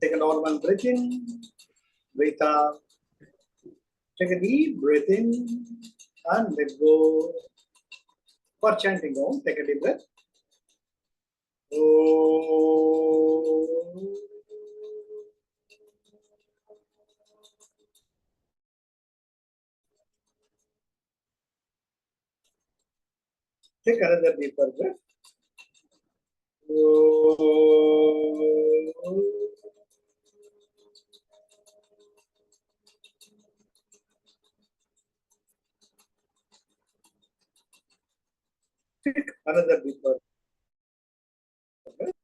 Take a normal breath in, breathe out. Take a deep breath in and let go. For chanting Om, take a deep breath. Oh. Take another deeper breath. Take another deeper breath.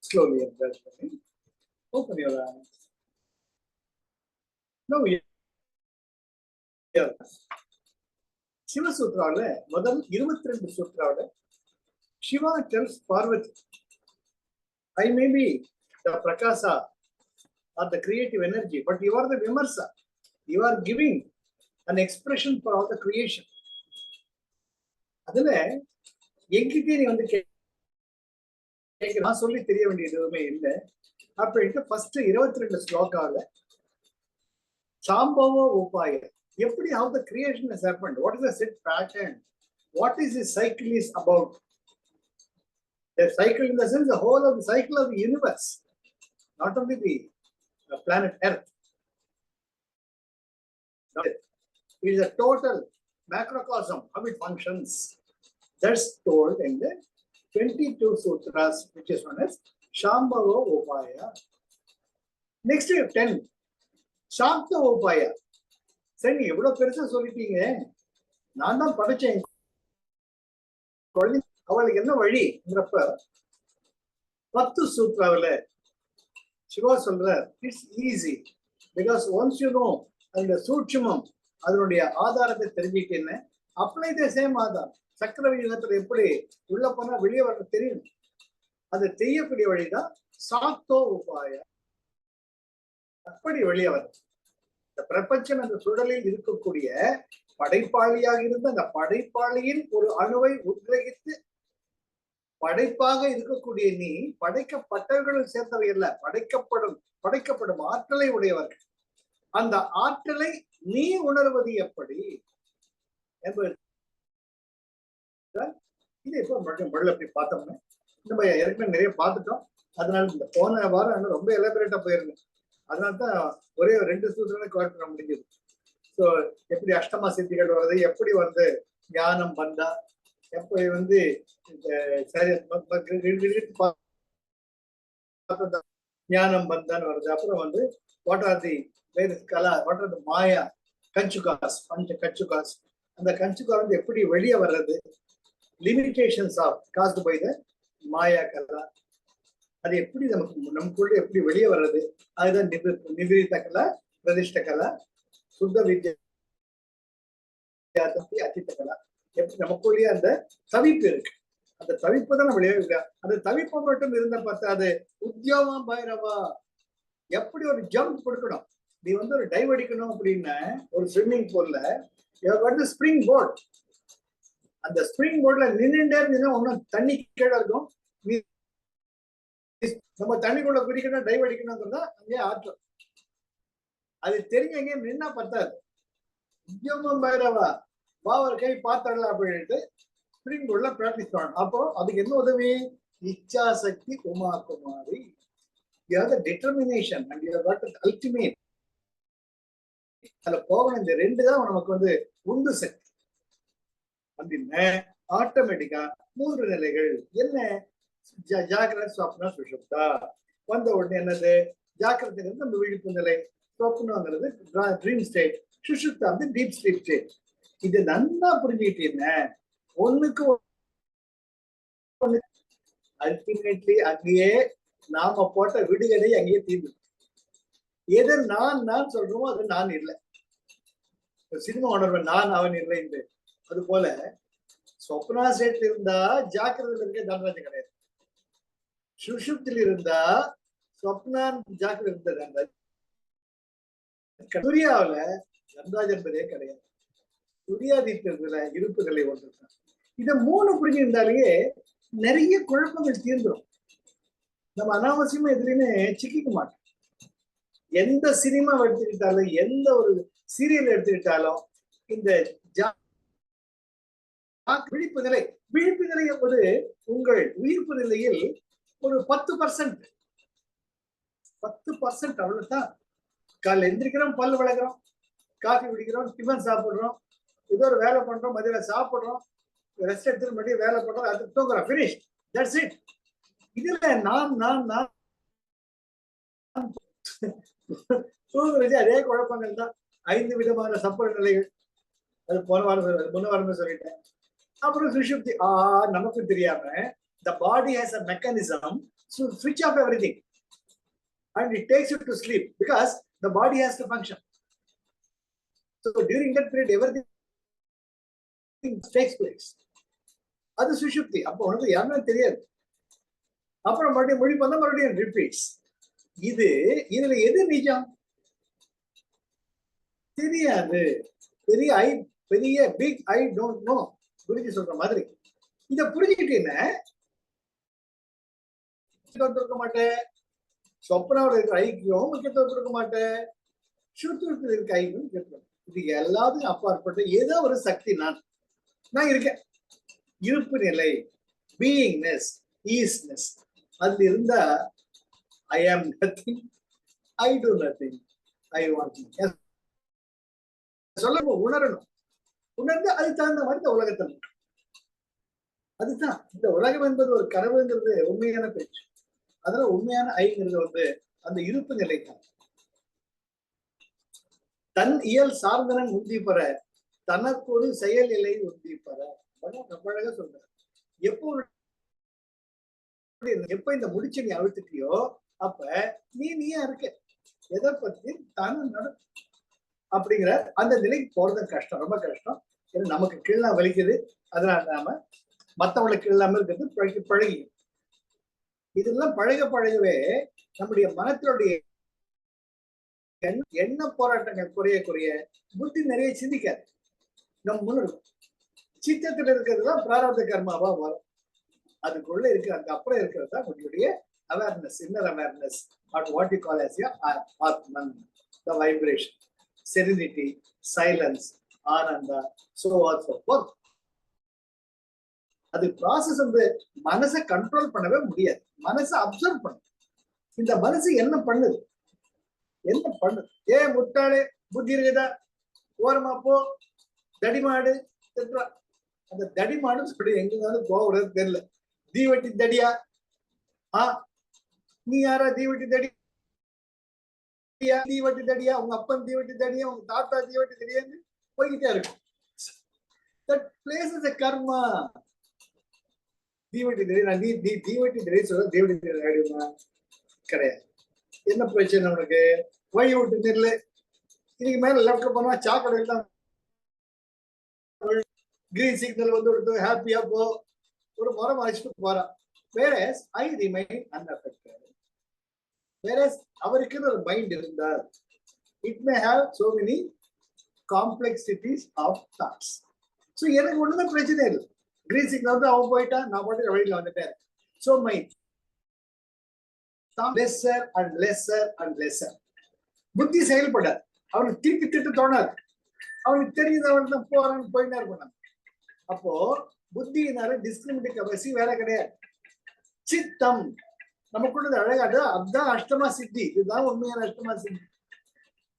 Slowly and gradually open your eyes. Now we are Shiva Sutra முதல் 22 சூத்ராவோட Shiva tells Parvati, I may be the Prakasa or the creative energy, but you are the Vimarsa. You are giving an expression for all the creation. அதுல எங்கிட்டே நீ வந்து நான் சொல்லி தெரிய வேண்டியது எதுவுமே இல்லை அப்படின்ட்டு ஃபர்ஸ்ட் 22 ஸ்லோகால சாம்பவ உபாய எப்படி how the creation has happened, what is the set pattern, what is the cycle is about. The cycle in the sense the whole of the cycle of the universe, not only the planet Earth. It is a total macrocosm how it functions. That's told in the 22 sutras, which is known as Shambhava Upaya. Next 10, Shakta Upaya. சரி எவ்வளவு பெருசா சொல்லிட்டீங்க, நான் தான் படிச்சேன், அவளுக்கு என்ன வழிங்கிறப்ப 10 சூத்ராவில் சிவா சொல்ற it's easy because once you know அந்த சூட்சுமம் அதனுடைய ஆதாரத்தை தெரிஞ்சுக்கிட்டேன்னு அப்ளை த சேம் ஆதாரம். சக்கர வியூகத்துல எப்படி உள்ள போனா வெளியே வர தெரியும், அது தெரியக்கூடிய வழிதான் சாக்தோ உபாய. அப்படி வெளியே வர இந்த பிரபஞ்சம் என்ற சுழலில் இருக்கக்கூடிய படைப்பாளியாக இருந்த அந்த படைப்பாளியின் ஒரு அணுவை உத்ரகித்து படைப்பாக இருக்கக்கூடிய நீ படைக்கப்பட்டவர்களும் சேர்ந்தவை அல்ல, படைக்கப்படும் ஆற்றலை உடையவர்கள். அந்த ஆற்றலை நீ உணர்வது எப்படி என்பது இது இப்போ முதல்ல அப்படி பார்த்தோம்னா நம்ம ஏற்கனவே நிறைய பார்த்துட்டோம். அதனால இந்த போன வாரம் ரொம்ப எலாபரேட்டா போயிருந்தேன். அதனால்தான் ஒரே 2 சூத்திரங்களை கவர் பண்ண முடிஞ்சது. ஸோ எப்படி அஷ்டமா சித்திகள் வருது, எப்படி வந்து ஞானம் வந்தா, எப்படி வந்து ஞானம் வந்தான்னு வருது, அப்புறம் வந்து வாட் ஆர் தி கலா, வாட் ஆர் தி மாயா கஞ்சுகாஸ், பஞ்ச கஞ்சுகாஸ், அந்த கஞ்சுகா வந்து எப்படி வெளியே வர்றது, limitations of cast by the மாயா கலா, அது எப்படி நமக்குள்ள எப்படி வெளியே வர்றது, அதுதான் நிவிரித்த கலா, பிரதிஷ்ட கலா, சுத்த வித்யா, அச்சித்த கலா. எப்படி நமக்குள்ளேயே அந்த தவிப்பு இருக்கு, அந்த தவிப்பு தான் நம்ம வெளியே, அந்த தவிப்பு மட்டும் இருந்த பார்த்தா அது உத்தியோகமா பைரவா. எப்படி ஒரு ஜம்ப் கொடுக்கணும், நீ வந்து ஒரு டைவ் அடிக்கணும் அப்படின்னா ஒரு ஸ்விம்மிங் பூல்ல வந்து ஸ்ப்ரிங் போர்டு, அந்த ஸ்ப்ரிங் போர்ட்ல நின்றுட்டே இருந்தீங்கன்னா ஒன்னும் தண்ணி கீழே இருக்கும், நம்ம தண்ணிக்குள்ள குடிக்கணும் டைவ் அடிக்கணுங்கிறதா அங்கே ஆற்றல். அது தெரிஞ்சங்க நின்னா பத்தாது, உத்தியோகம் பைரவா வா ஒரு கை பார்த்தடலாம் அப்படின்ட்டு ஸ்ப்ரிங் போர்ட்ல பிராக்டிஸ் பண்ணணும். அப்போ அதுக்கு என்ன உதவி, இச்சா சக்தி உமா குமாரி, you have the determination and you have got the ultimate. அதுல போகணும், இந்த 2 தான் நமக்கு வந்து உந்து சக்தி. அப்படின்னா ஆட்டோமேட்டிக்கா 3 நிலைகள் என்ன, ஜாகிரத ஸ்வப்ன சுஷுப்தா வந்த உடனே என்னது, ஜாக்கிரதைங்கிறது நம்ம விழிப்பு நிலை, ஸ்வப்னங்கிறது ட்ரீம் ஸ்டேட், சுஷுப்தா வந்து டீப் ஸ்லீப் ஸ்டேட். இது நல்லா புரிஞ்சுக்கிட்டீங்கன்னா ஒண்ணுக்கு அல்டிமேட்லி அங்கேயே நாம போட்ட விடுகதை அங்கேயே தீர்ந்து. எது நான் சொல்றோமோ அது நான் இல்லை. சினிமா உணர்வேன் நான் அவன் இல்லை என்று. அது போல சொப்னா ஸ்டேட்ல இருந்தா ஜாக்கிரதையில் இருக்க தண்டராஜன் கிடையாது, சுஷுப்தில் இருந்தா சொப்னா ஜாக்கிரதை இருந்த துரியாவில கங்கராஜ் என்பதே கிடையாது. துரியாதித்தத்துல இருப்புகளை ஒன்றுதான். இதை 3 புரிஞ்சிருந்தாலேயே நிறைய குழப்பங்கள் தீர்ந்துடும். நம்ம அனாவசியமா எதுலையுமே சிக்கிக்க மாட்டோம். எந்த சினிமா எடுத்துக்கிட்டாலும், எந்த ஒரு சீரியல் எடுத்துக்கிட்டாலும், இந்த விழிப்பு நிலை என்பது உங்கள் உயிர்ப்பு நிலையில் ஒரு 10%. அவ்வளவுதான். காலைல எந்திரிக்கிறோம், பல்லு விளக்குறோம், காஃபி குடிக்கிறோம், டிஃபன் சாப்பிடுறோம், ஏதோ ஒரு வேலை பண்றோம், மதியம் சாப்பிடுறோம், ரெஸ்ட் எடுத்து மறுபடியும் வேலை பண்றோம், அது தூங்குறோம், ஃபினிஷ், தட்ஸ் இட். இதுல நான் தூங்குறது அதே குழப்பங்கள் தான். 5 விதமான சப்பர நிலைகள். அது முன்ன வாரம் சொல்லிட்டேன். அப்புறம் சுஷுப்தி. நமக்கு தெரியாம the body has a mechanism to switch off everything and it takes you to sleep because the body has to function. So during that period everything takes place. அது சுஷுப்தி. அப்போ உனக்கு யாருமே தெரியாது. அப்புறம் மறுபடியும் மொழி பண்ண மறுபடியும் ரிப்பீட்ஸ். இதுல எது நிஜம் தெரியாது. பெரிய பிக் ஐ டோன்ட் நோ புரிஞ்சு சொல்ற மாதிரி. இத புரிஞ்சுக்கிட்டீங்கன்னா இருக்க மாட்டேன், சொப்பனாவோட இருக்கிற ஐக்கியம் முக்கியத்துவம் கொடுக்க மாட்டேன், சுத்தத்தில் இருக்க ஐக்கியம் முக்கியத்துவம். இது எல்லாத்தையும் அப்பாற்பட்ட ஏதோ ஒரு சக்தி நான் இருக்கேன். இருப்பு நிலை, பீயிங்னஸ், ஈஸ்னஸ், அதுல இருந்தா ஐ ஆம் nothing, I two nothing, I want சொல்ல உணரணும். உணர்ந்து அது தகுந்த மாதிரி இந்த உலகத்தில் அதுதான். இந்த உலகம் என்பது ஒரு கனவுங்கிறது உண்மையான பேச்சு. அதனால உண்மையான ஐங்கிறது அந்த இருப்பு நிலை தான். தன் இயல் சார்ந்தனன் உந்தி பெற, தனக்கு ஒரு செயல் நிலை உந்தி பெற. அழகா சொல்ற. எப்ப இந்த முடிச்ச நீ அழுத்துட்டியோ அப்ப நீயா இருக்க. எதை பத்தி தானும் அப்படிங்கிற அந்த நிலைக்கு போறது கஷ்டம், ரொம்ப கஷ்டம். நமக்கு கீழே வலிக்குது, அதனால நாம மற்றவங்களுக்கு இல்லாம இருக்கிறது பழகி. இதெல்லாம் பழகவே நம்முடைய மனத்தினுடைய எண்ண போராட்டங்கள் குறைய புத்தி நிறைய சிந்திக்காது. நம்ம முன்னிருக்கும். சித்தத்துல இருக்கிறதுதான் பிராரப்த கர்மாவா வரும். அதுக்குள்ள இருக்கிற அந்த அப்புறம் இருக்கிறது தான் உங்களுடைய awareness, inner awareness, what you call as ஆத்மன், the vibration, serenity, silence, Ananda, so on so forth. அது ப்ராசஸ் மனசை கண்ட்ரோல் பண்ணவே முடியாது. மனசை அப்சர்வ் பண்ணும். இந்த மனசு என்ன பண்ணுது? முட்டாளே, புத்தி இருக்குதா, ஓரமா போ, தடிமாடு, அந்த தடிமாடு சொல்லி எங்க போகிறது தெரியல. தீவட்டி தடியா, நீ யாரா தீவட்டி தடியா, உங்க அப்பன் தீவட்டி தடியா, உங்க தாத்தா தீவட்டி தடியான்னு போய்கிட்டே இருக்கும். That place is a karma. தீவட்டி தடி, நீ தீவட்டி தடி சொல்ல தீவட்டி தடி ஆயிடுமா? கிடையாது. என்ன பிரச்சனை உனக்கு? வழி விட்டு நில்லு. இதுக்கு மேல லெப்ட்ல போனா சாக்கடை எல்லாம் கிரீன் சிக்னல் விடுத்து ஹாப்பியா போ, ஒரு மரம் அழைச்சிட்டு போறான். whereas I remain unaffected. whereas அவருக்கு ஒரு மைண்ட் இருந்தால் it may have so many complexities of thoughts. so எனக்கு ஒண்ணுமே பிரச்சனை இல்லை. கிரீன் சிக்னல் அவன் போயிட்டான், நான் பாட்டு வழியில வந்துட்டேன். so my lesser and lesser and lesser. புத்தி செயல்படாது. அவனுக்கு திருப்பி திட்டு தோணாது. அவனுக்கு தெரியுது அவன் தான் போறான்னு போயிட்டே இருப்பான். அப்போ புத்தியினால டிஸ்கிரிமினேட் கெபாசிட்டி வேலை கிடையாது. சித்தம் நமக்குள்ளது அழகாது. அதுதான் அஷ்டமா சித்தி. இதுதான் உண்மையான அஷ்டமா சித்தி.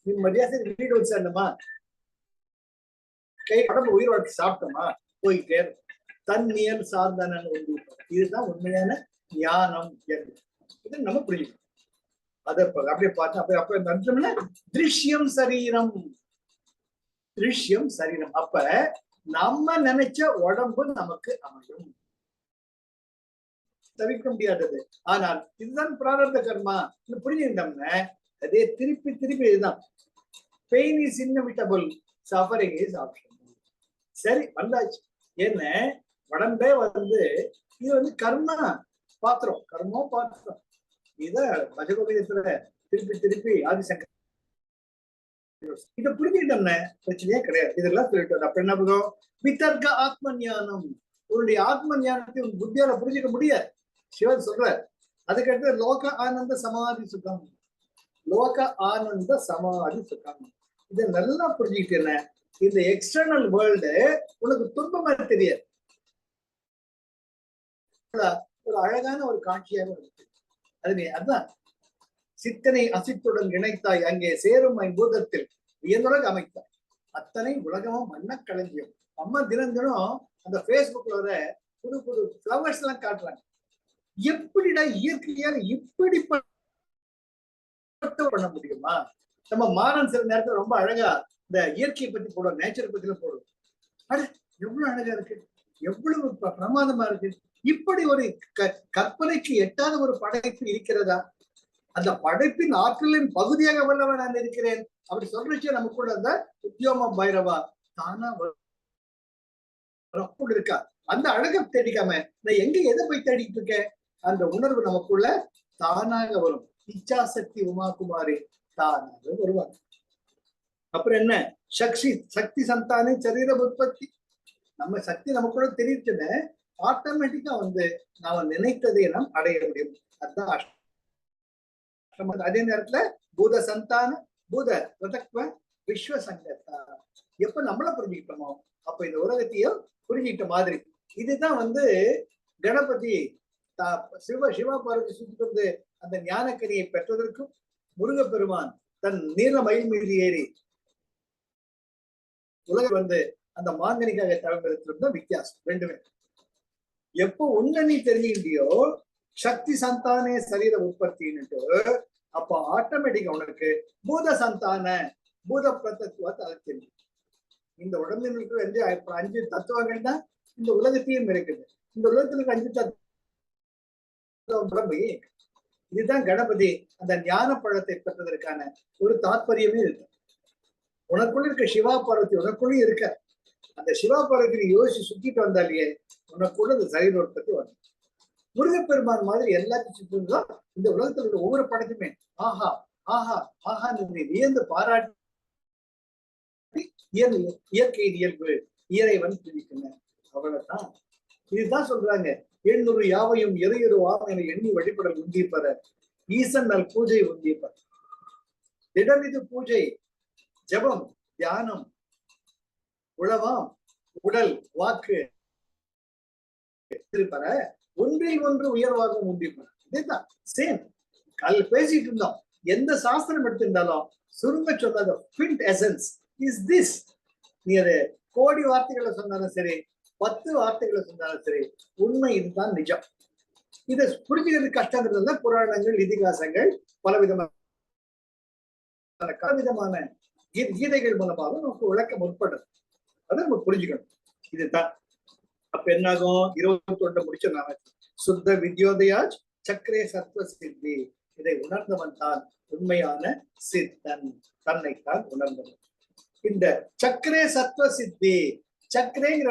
நீ மரியாதை வீடு வச்சு சாண்டமா, கை உடம்பு உயிர் வளர்த்து சாப்பிட்டோமா, போயிட்டே தன்னியல் சார்ந்தன. இதுதான் உண்மையான ஞானம். இது நம்ம புரியும். அதை அப்படியே பார்த்தா அப்ப அர்த்தம்னா திருஷ்யம் சரீரம். திருஷ்யம் சரீரம். அப்ப நம்ம நினைச்ச உடம்பு நமக்கு அமையும். தவிர்க்க முடியாதது. ஆனால் இதுதான் பிராரப்த கர்மா புரிஞ்சுட்டோம்னா அதே திருப்பி இதுதான். Pain is inevitable, suffering is optional. சரி, வந்தாச்சு. என்ன உடம்பே இது கர்மா பாத்திரம், கர்மம் பாத்திரம். இத பஜகோபியத்துல திருப்பி ஆதிசங்கர் இதை புரிஞ்சுக்கிட்டோம்னா பிரச்சனையே கிடையாது. இதெல்லாம் சொல்லிட்டு அப்ப என்ன பண்ணும்? வித்தர்க்க ஆத்ம ஞானம். உன்னுடைய ஆத்ம ஞானத்தை உன் புத்தியால புரிஞ்சுக்க முடியாது. சிவன் சொல்ற அதுக்கடுத்து லோக ஆனந்த சமாதி சுகம். லோக ஆனந்த சமாதி சுகம். இதை நல்லா புரிஞ்சுக்கிட்டேன்னா இந்த எக்ஸ்டர்னல் வேர்ல்டு உனக்கு துன்பமா தெரியாது. ஒரு அழகான ஒரு காட்சியாக இருக்கு. அதான் சித்தனை அசித்துடன் இணைத்தாய் அங்கே சேரும் பூதத்தில் வியந்துலக அமைத்தாய் அத்தனை உலகமும் மண்ண களஞ்சியம். அம்மா தினம் தினம் அந்த பேஸ்புக்ல வர புது புது பிளவர்ஸ் எல்லாம் காட்டுறாங்க. எப்படிடா இயற்கையால இப்படிப்பட்ட பண்ண முடியுமா? நம்ம மாறன் சில நேரத்துல ரொம்ப அழகா இந்த இயற்கையை பத்தி போடுவோம், நேச்சரை பத்தி எல்லாம் போடுவோம். அட எவ்வளவு அழகா இருக்கு, எவ்வளவு பிரமாதமா இருக்கு. இப்படி ஒரு கற்பனைக்கு எட்டாத ஒரு படைப்பு இருக்கிறதா? அந்த படைப்பின் ஆற்றலின் பகுதியாக வல்லவன் நான் இருக்கிறேன் அப்படி சொல்றச்சே நமக்குள்ள அந்த உத்தியோம பைரவா தானா இருக்கா. அந்த அழகை தேடிக்காம நான் எங்க எதை போய் தேடிட்டு இருக்கேன்? அந்த உணர்வு நமக்குள்ள தானாக வரும். இச்சாசக்தி உமாகுமாரி தானாக வருவாங்க. அப்புறம் என்ன? சக்தி சந்தானே சரீர உற்பத்தி. நம்ம சக்தி நமக்குள்ள தெரியுதுன்னு ஆட்டோமேட்டிக்கா நாம நினைத்ததை நாம் அடைய முடியும். அதுதான் அதே நேரத்துல பூத சந்தான பூத பிரதக்வ விஸ்வ சங்கத்தா. எப்ப நம்மள புரிஞ்சுக்கிட்டோமோ அப்ப இந்த உலகத்தையும் புரிஞ்சுக்கிட்ட மாதிரி. இதுதான் கணபதி சிவா பார்வதி சுற்றி அந்த ஞானக்கனியை பெற்றதற்கும் முருகப்பெருமான் தன் நீல மயில் மீது ஏறி உலக அந்த மாங்கனிக்காக தவிர்த்திருந்த வித்தியாசம் ரெண்டுமே. எப்போ உன்ன நீ தெரிஞ்சுக்கிட்டியோ சக்தி சந்தானே சரீர உற்பத்தின்னுட்டு அப்போ ஆட்டோமேட்டிக்கா உனக்கு பூத சந்தான பூத பிரதத்துவத்தை தெரியும். இந்த உடம்பில் இருக்கிற 5 தத்துவங்கள் தான் இந்த உலகத்தையும் இருக்குது. இந்த உலகத்துல இருக்க 5 தத்துவம் உடம்பு. இதுதான் கணபதி அந்த ஞான பழத்தை பெற்றதற்கான ஒரு தாற்பயமே இருக்கு. உனக்குள்ள இருக்க சிவா பார்வதி உனக்குள்ளே இருக்க. அந்த சிவா பார்வதி யோசிச்சு சுத்திட்டு வந்தாலேயே உனக்குள்ள இந்த சரீர உற்பத்தி வரும். முருகப்பெருமான் மாதிரி எல்லாத்தையும் சுற்றுதான் இந்த உலகத்துல இருக்க ஒவ்வொரு படத்துமே ஆஹா ஆஹா ஆஹா வியந்து பாராட்டி இயற்கையின் இயல்பு இறைவன் பிடிக்கணும். அவ்வளவுதான். இதுதான் சொல்றாங்க, 800 யாவையும் எதையொரு வாமனை எண்ணி வழிபடல் உந்திப்பற ஈசன் நல் பூஜை உந்திப்பற. திடமிது பூஜை ஜபம் தியானம் உளவாம் உடல் வாக்கு இருப்பற ஒன்றில் ஒன்று உயர்வாக உந்திப்பற. இதுதான் சேம். பேசிட்டு இருந்தோம். எந்த சாஸ்திரம் எடுத்திருந்தாலும் சுருங்க சொல்லாத பிண்ட் எசன்ஸ் இஸ் திஸ். நீ அது கோடி வார்த்தைகளை சொன்னாலும் சரி 10 வார்த்தைகளை சொன்னாலும் சரி உண்மை இதுதான் நிஜம். இதை புரிஞ்சுக்கிறது கஷ்டங்கிறதுல புராணங்கள் இதிகாசங்கள் பலவிதமான கீதைகள் மூலமாக நமக்கு விளக்க முற்படுது. அதை நம்ம புரிஞ்சுக்கணும். இதுதான். அப்ப என்னாகும்? 21 முடிச்சோம். சுத்த வித்யோதயாஜ் சக்கரே சத்வ சித்தி. இதை உணர்ந்தவன் தான் உண்மையான சித்தன். தன்னைத்தான் உணர்ந்தவன். இந்த சக்கரே சத்வ சித்தி சக்கரேங்கிற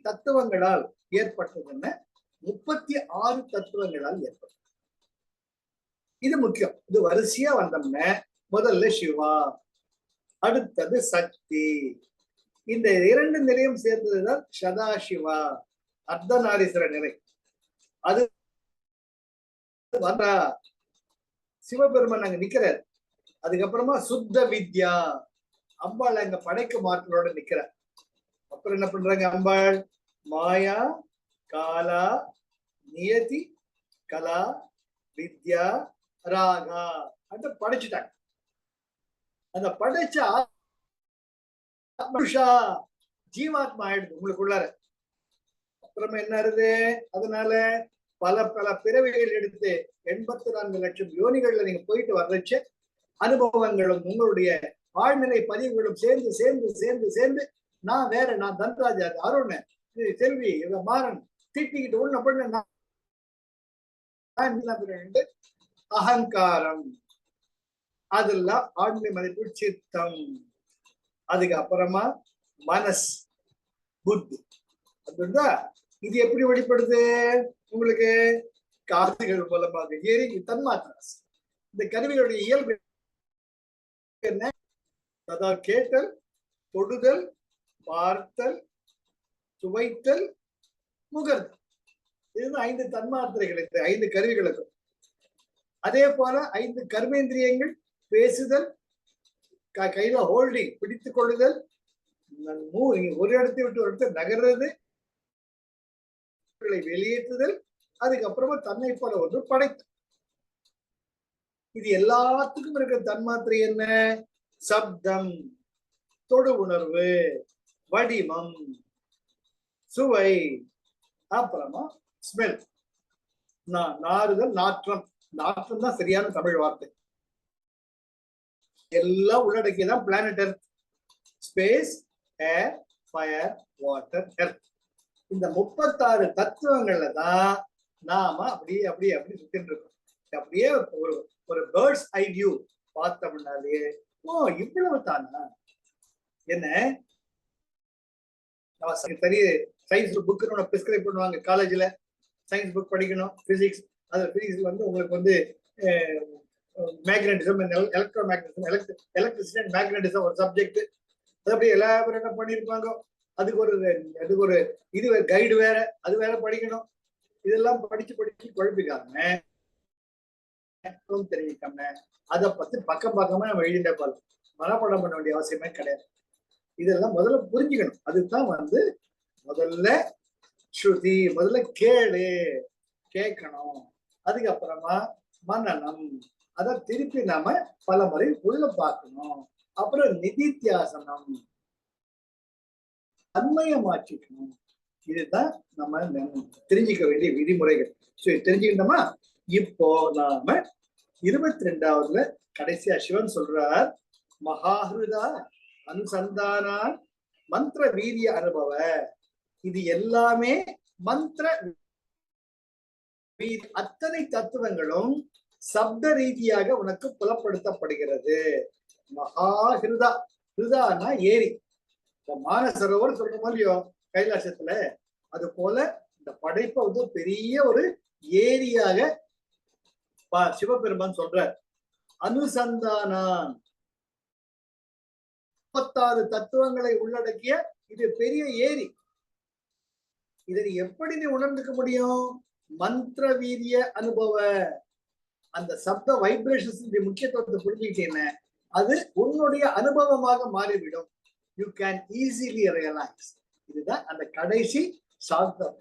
தத்துவங்களால் ஏற்பட்டது என்ன? 36 தத்துவங்களால் ஏற்பட்டது. இது முக்கியம். இது வரிசையா வந்தோம்னா முதல்ல சிவா, அடுத்தது சக்தி. இந்த 2 நிலையும் சேர்ந்ததுதான் சதாசிவா அர்த்தநாரீஸ்வர நிலை. அது வந்தா சிவபெருமான் அங்க நிக்கிறார். அதுக்கப்புறமா சுத்த வித்யா அம்பாள் அங்க படைக்க மாற்றலோட நிக்கிறார். அப்புறம் என்ன பண்றாங்க? அம்பாள் மாயா காலா நியதி கலா வித்யா ராகா அந்த படைச்சுட்டாங்க. அந்த படைச்ச ஜீவாத்மா ஆயிடுது உங்களுக்குள்ளார. அப்புறமா என்ன ஆகுது? அதனால பல பல பிறவிகள் எடுத்து 84 லட்சம் யோனிகள்ல நீங்க போயிட்டு வர்றச்சு அனுபவங்களும் உங்களுடைய ஆழ்நிலை பதிவுகளும் சேர்ந்து சேர்ந்து சேர்ந்து சேர்ந்து நான் வேற, நான் தன்ராஜா, அருண், செல்வி, மாறன் திட்டிக்கிட்டு ஒண்ணு பண்ண அகங்காரம், அதெல்லாம் ஆழ்நிலை மதிப்பு சித்தம். அதுக்கப்புறமா மனஸ் புத்தி. அதுதான் இது எப்படி வெளிப்படுது உங்களுக்கு? காதுகள் மூலமாக ஏறி தன்மாத்திராஸ். இந்த கருவிகளுடைய இயல்பு என்ன? அதாவது கேட்டல், தொடுதல், பார்த்தல், சுவைத்தல், முகர்தல். இதுதான் 5 தன்மாத்திரைகள், இந்த 5 கருவிகளுக்கு. அதே போல 5 கர்மேந்திரியங்கள், பேசுதல், கையில ஹோல்டிங் பிடித்துக் கொள்ளுதல், ஒரு இடத்தை விட்டு ஒரு இடத்தை நகர்றது, வெளியேற்றுதல், அதுக்கப்புறமா தன்னை போல ஒன்று படைத்து. இது எல்லாத்துக்கும் இருக்கிற தன்மாத்திரை என்ன? சப்தம், தொடு உணர்வு, வடிவம், சுவை, அப்புறமா ஸ்மெல், நாறுதல், நாற்றம். நாற்றம் தான் சரியான தமிழ் வார்த்தை. எல்லாம் உள்ளடக்கியதான் பிளானட் எர்த். ஸ்பேஸ், ஏர், ஃபயர், வாட்டர், எர்த். இந்த 36 தத்துவங்கள்ல தான் நாம அப்படியே அப்படியே அப்படி சுத்திட்டு இருக்கோம். அப்படியே ஒரு பேர்ட்ஸ் ஐ வியூ பார்த்தோம்னாலே, ஓ இவ்வளவு தானா என்ன? சரி, சயின்ஸ் புக் பிரிஸ்கிரைப் பண்ணுவாங்க காலேஜ்ல. சயின்ஸ் புக் படிக்கணும், பிசிக்ஸ். அது பிசிக்ஸ் வந்து உங்களுக்கு வந்து magnetism, electro magnetism, electricity and magnetism ஒரு சப்ஜெக்ட். அது அப்படியே எலாபரேட்டா பண்ணியிருப்பாங்க. அதுக்கு ஒரு இது கைடு வேற, அது வேற படிக்கணும். இதெல்லாம் படிச்சு குழப்பிக்காம தெரிவிக்காம அதை பத்தி பக்கம் பக்கமா நம்ம எழுதிட்டே போகலாம். மனப்பாடம் பண்ண வேண்டிய அவசியமே கிடையாது. இதெல்லாம் முதல்ல புரிஞ்சுக்கணும். அதுதான் வந்து முதல்ல ஸ்ருதி. முதல்ல கேட்கணும். அதுக்கப்புறமா மனனம், அதை திருப்பி நாம பல முறை உள்ள பார்க்கணும். அப்புறம் நிதித்தியாசனம், தன்மையை மாற்றிக்கணும். இதுதான் நம்ம தெரிஞ்சுக்க வேண்டிய விதிமுறைகள். தெரிஞ்சுக்கிட்டோமா? இப்போ நாம 22வதுல கடைசியா சிவன் சொல்றார், மகாஹிருதா அனுசந்தானான் மந்திர வீரிய அனுபவ. இது எல்லாமே மந்திர அத்தனை தத்துவங்களும் சப்த ரீதியாக உனக்கு புலப்படுத்தப்படுகிறது. மகாஹிருதா, ஹிருதானா ஏரி. மானசரோவர் சொல்ற மாதிரியோ கைலாசத்துல, அது போல இந்த படைப்பை வந்து பெரிய ஒரு ஏரியாக சிவபெருமான் சொல்றார். அனுசந்தானான் 36 தத்துவங்களை உள்ளடக்கிய இது பெரிய ஏரி. இதை எப்படி நீ உணர்ந்துக்க முடியும்? மந்திர வீரிய அனுபவ. அந்த சப்த வைப்ரேஷன்ஸ் முக்கியத்துவத்தை புரிஞ்சுக்கிட்டீங்க, அது உன்னுடைய அனுபவமாக மாறிவிடும். You can easily realise. இதுதான் அந்த கடைசி சாந்தம்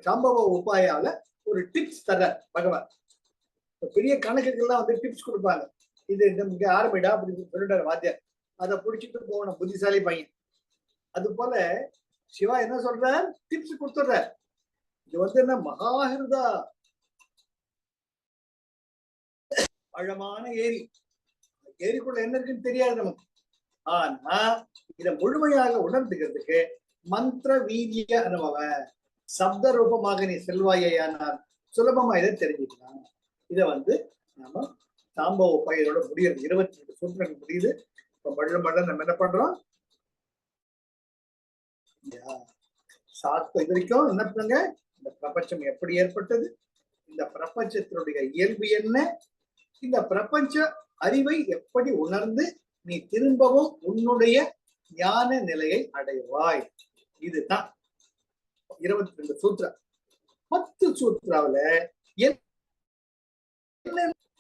சம்பவ உபாயால ஒரு டிப்ஸ் தர பகவான். பெரிய கணக்குகள்லாம் வந்து டிப்ஸ் கொடுப்பாங்க. இது இங்க ஆரம்பிடா அப்படின்னு சொல்லிட்டாரு வாத்தியார். அதை பிடிச்சிட்டு போகணும் புத்திசாலி பையன். அது போல சிவா என்ன சொல்ற? டிப்ஸ் கொடுத்துடுற. இது வந்து என்ன? மகாஹிருதா, ஆழமான ஏரி. ஏரிக்குள்ள என்ன இருக்குன்னு தெரியாது நமக்கு. ஆனா இதை முழுமையாக உணர்ந்துக்கிறதுக்கு மந்திர வீரிய அனுபவ சப்த ரூபமாக நீ செல்வாயானால் சுலபமா இதை தெரிஞ்சுக்கலாம். இதை வந்து நாம சாம்பவ பயிரோட முடியுது. 22 சூத்திரங்கள் முடியுது. இப்ப மழை நம்ம என்ன பண்றோம்? சாஸ்திரம் இது வரைக்கும் என்ன பண்ணுங்க, இந்த பிரபஞ்சம் எப்படி ஏற்பட்டது, இந்த பிரபஞ்சத்தினுடைய இயல்பு என்ன, இந்த பிரபஞ்ச அறிவை எப்படி உணர்ந்து நீ திரும்பவும் உன்னுடைய ஞான நிலையை அடைவாய். இதுதான் 22 சூத்திரம். 10 சூத்திராவில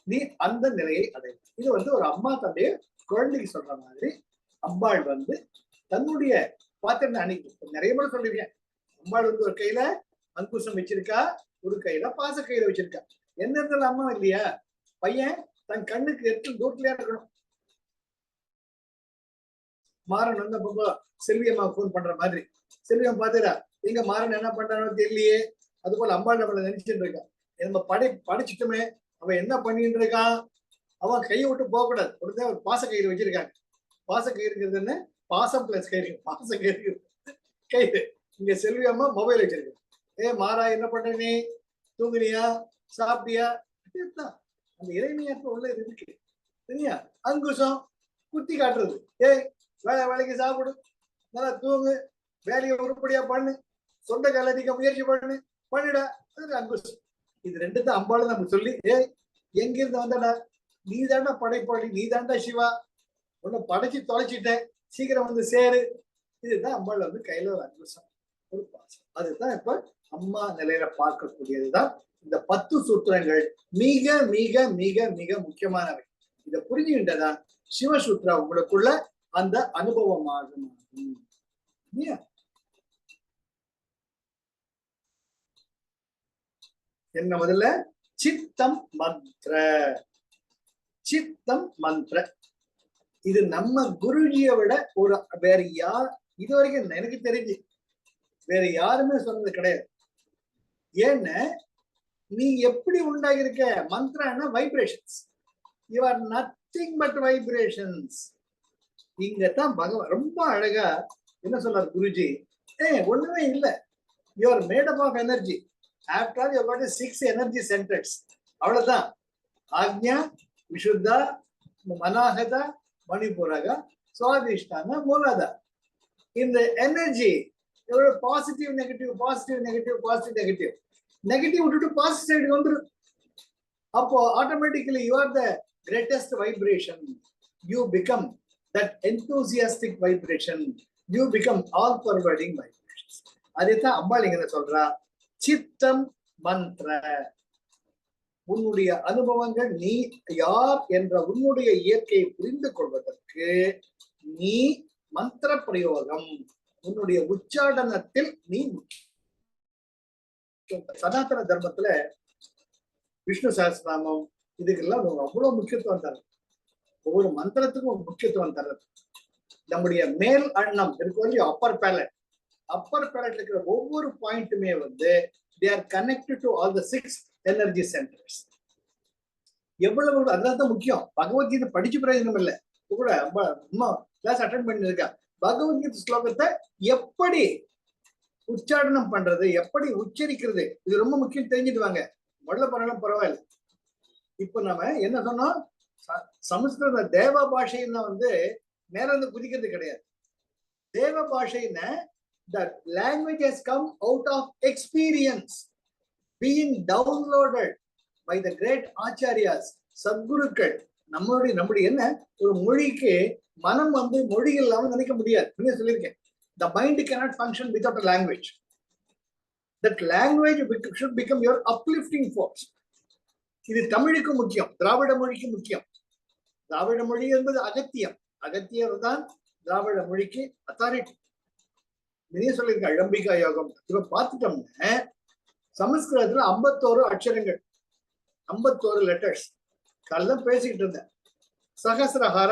நீ அந்த நிலையை அடை. இது வந்து ஒரு அம்மா தந்தைய குழந்தைக்கு சொல்ற மாதிரி அம்பாள் வந்து தன்னுடைய பாத்திரம் அன்னைக்கு நிறைய முறை சொல்லிருக்கேன். அம்பாள் வந்து ஒரு கையில அங்குசம் வச்சிருக்கா, ஒரு கையில பாச கையில வச்சிருக்கா. என்ன இருந்தாலும் அம்மா இல்லையா? பையன் தன் கண்ணுக்கு எட்டு தூரத்துலயா இருக்கணும். மாறன் வந்து அப்பப்போ செல்வி அம்மா போன் பண்ற மாதிரி, செல்வியம் பாத்துடா எங்க மாறன் என்ன பண்றானோ தெரியலையே. அது போல அம்பாள் நம்மள நினைச்சுட்டு இருக்கான். நம்ம படிச்சுட்டுமே அவன் என்ன பண்ணிட்டு இருக்கான், அவன் கையை விட்டு போக கூடாது. உடனே ஒரு பாச கயிறு வச்சிருக்காங்க. பாச கயிறுங்கிறது என்ன? பாசம் பிளஸ் கயிறு. பாச கயிறு கயிறு. இங்க செல்வி அம்மா மொபைல் வச்சிருக்கு. மாறா என்ன பண்ற, நீ தூங்குனியா, சாப்பிட்டியா? அந்த இறைமையாற்ற உள்ள இருக்கு சரியா? அங்குசம் குத்தி காட்டுறது. வேலைக்கு சாப்பிடு, நல்லா தூங்கு, வேலையை உருப்படியா பண்ணு, சொந்த கலதிக்க முயற்சி பண்ணிட. அதுக்கு அங்குசம். இது ரெண்டு தான் அம்பாலும் நமக்கு சொல்லி, எங்கிருந்து வந்தடா, நீ தாண்டா படைப்பாளி, நீ தாண்டா சிவா, உன்னை படைச்சு தொலைச்சிட்டேன், சீக்கிரம் வந்து சேரு. இதுதான் அம்பாள் வந்து கையில ஒரு அன்புசம், ஒரு பாசம். அதுதான் இப்ப அம்மா நிலையில பார்க்கக்கூடியதுதான் இந்த 10 சூத்திரங்கள். மிக மிக மிக மிக முக்கியமானவை. இதை புரிஞ்சுக்கிட்டதான் சிவசூத்ரா உங்களுக்குள்ள அந்த அனுபவமாகும். என்ன முதல்ல சித்தம் மந்திர, சித்தம் மந்திர. இது நம்ம குருஜியை விட ஒரு வேற யார் இதுவரைக்கும் எனக்கு தெரிஞ்சு வேற யாருமே சொன்னது கிடையாது. ஏன்னா நீ எப்படி உண்டாகிருக்க, மந்திரம்னா vibrations. You are nothing but vibrations. இங்கதான் பகவான் ரொம்ப அழகா என்ன சொல்றாரு குருஜி, ஒண்ணுமே இல்லை, you are made up of energy. After all you got 6 energy centres, அவ்வளவுதான். ஆக்ஞா, விஷுத்தா, மனாகத, மணிபுரக, சுவாதிஷ்டான, மூலாதா. இந்த எனர்ஜி எவ்வளவு positive negative, positive negative, positive negative, negative விட்டுட்டு பாசிட்டிவ் சைடு வந்துடும். அப்போ automatically you are the greatest vibration. You become that enthusiastic vibration. You become all pervading vibration. அதைத்தான் அம்பாள் இங்க சொல்றா, சித்தம் மந்திர. உன்னுடைய அனுபவங்கள், நீ யார் என்ற உன்னுடைய இயற்கையை புரிந்து கொள்வதற்கு நீ மந்திர பிரயோகம், உன்னுடைய உச்சாடனத்தில் நீ. சனாதன தர்மத்துல விஷ்ணு சஹஸ்ரநாமம் இதுக்கெல்லாம் அவ்வளவு முக்கியத்துவம் தர்றது. ஒவ்வொரு மந்திரத்துக்கும் முக்கியத்துவம் தர்றது. நம்முடைய மேல் அண்ணம் இருக்கு, அப்பர் பேலட். அப்பர் பேலட் இருக்கிற ஒவ்வொரு பாயிண்ட்டுமே வந்து they are connected to all the 6 energy centers. எவ்வளவு அதனால்தான் முக்கியம். பகவத்கீதை படிச்சு பிரயோஜனம் இல்லை. கூட அம்மா கிளாஸ் அட்டென்ட் பண்ணிருக்கா, பகவத்கீதை ஸ்லோகத்தை எப்படி உச்சாரணம் பண்றது, எப்படி உச்சரிக்கிறது, இது ரொம்ப முக்கியம். தெரிஞ்சுட்டு வாங்க. முதல்ல பண்ணலாம் பரவாயில்ல. இப்ப நம்ம என்ன சொன்னோம், சமஸ்கிருத தேவ பாஷைன்னா வந்து மேல இருந்து குதிக்கிறது கிடையாது. தேவ பாஷைன்னா that language has come out of experience, being downloaded by the great acharyas, சத்குருக்கள். நம்முடைய என்ன, ஒரு மொழிக்கு மனம் வந்து மொழி இல்லாம நினைக்க முடியாது. சொல்லியிருக்கேன், the mind cannot function without a language. That language should become your uplifting force. இது தமிழுக்கு முக்கியம், திராவிட மொழிக்கு முக்கியம். திராவிட மொழி என்பது அகத்தியம். அகத்தியர் தான் திராவிட மொழிக்கு அத்தாரிட்டி. நீங்க சொல்லிருக்க அழம்பிகா யோகம். இப்ப பார்த்துட்டோம்னா சமஸ்கிருதத்துல 51 அக்ஷரங்கள், 51 லெட்டர்ஸ். காலைல பேசிக்கிட்டு இருந்தேன். சகசிரஹார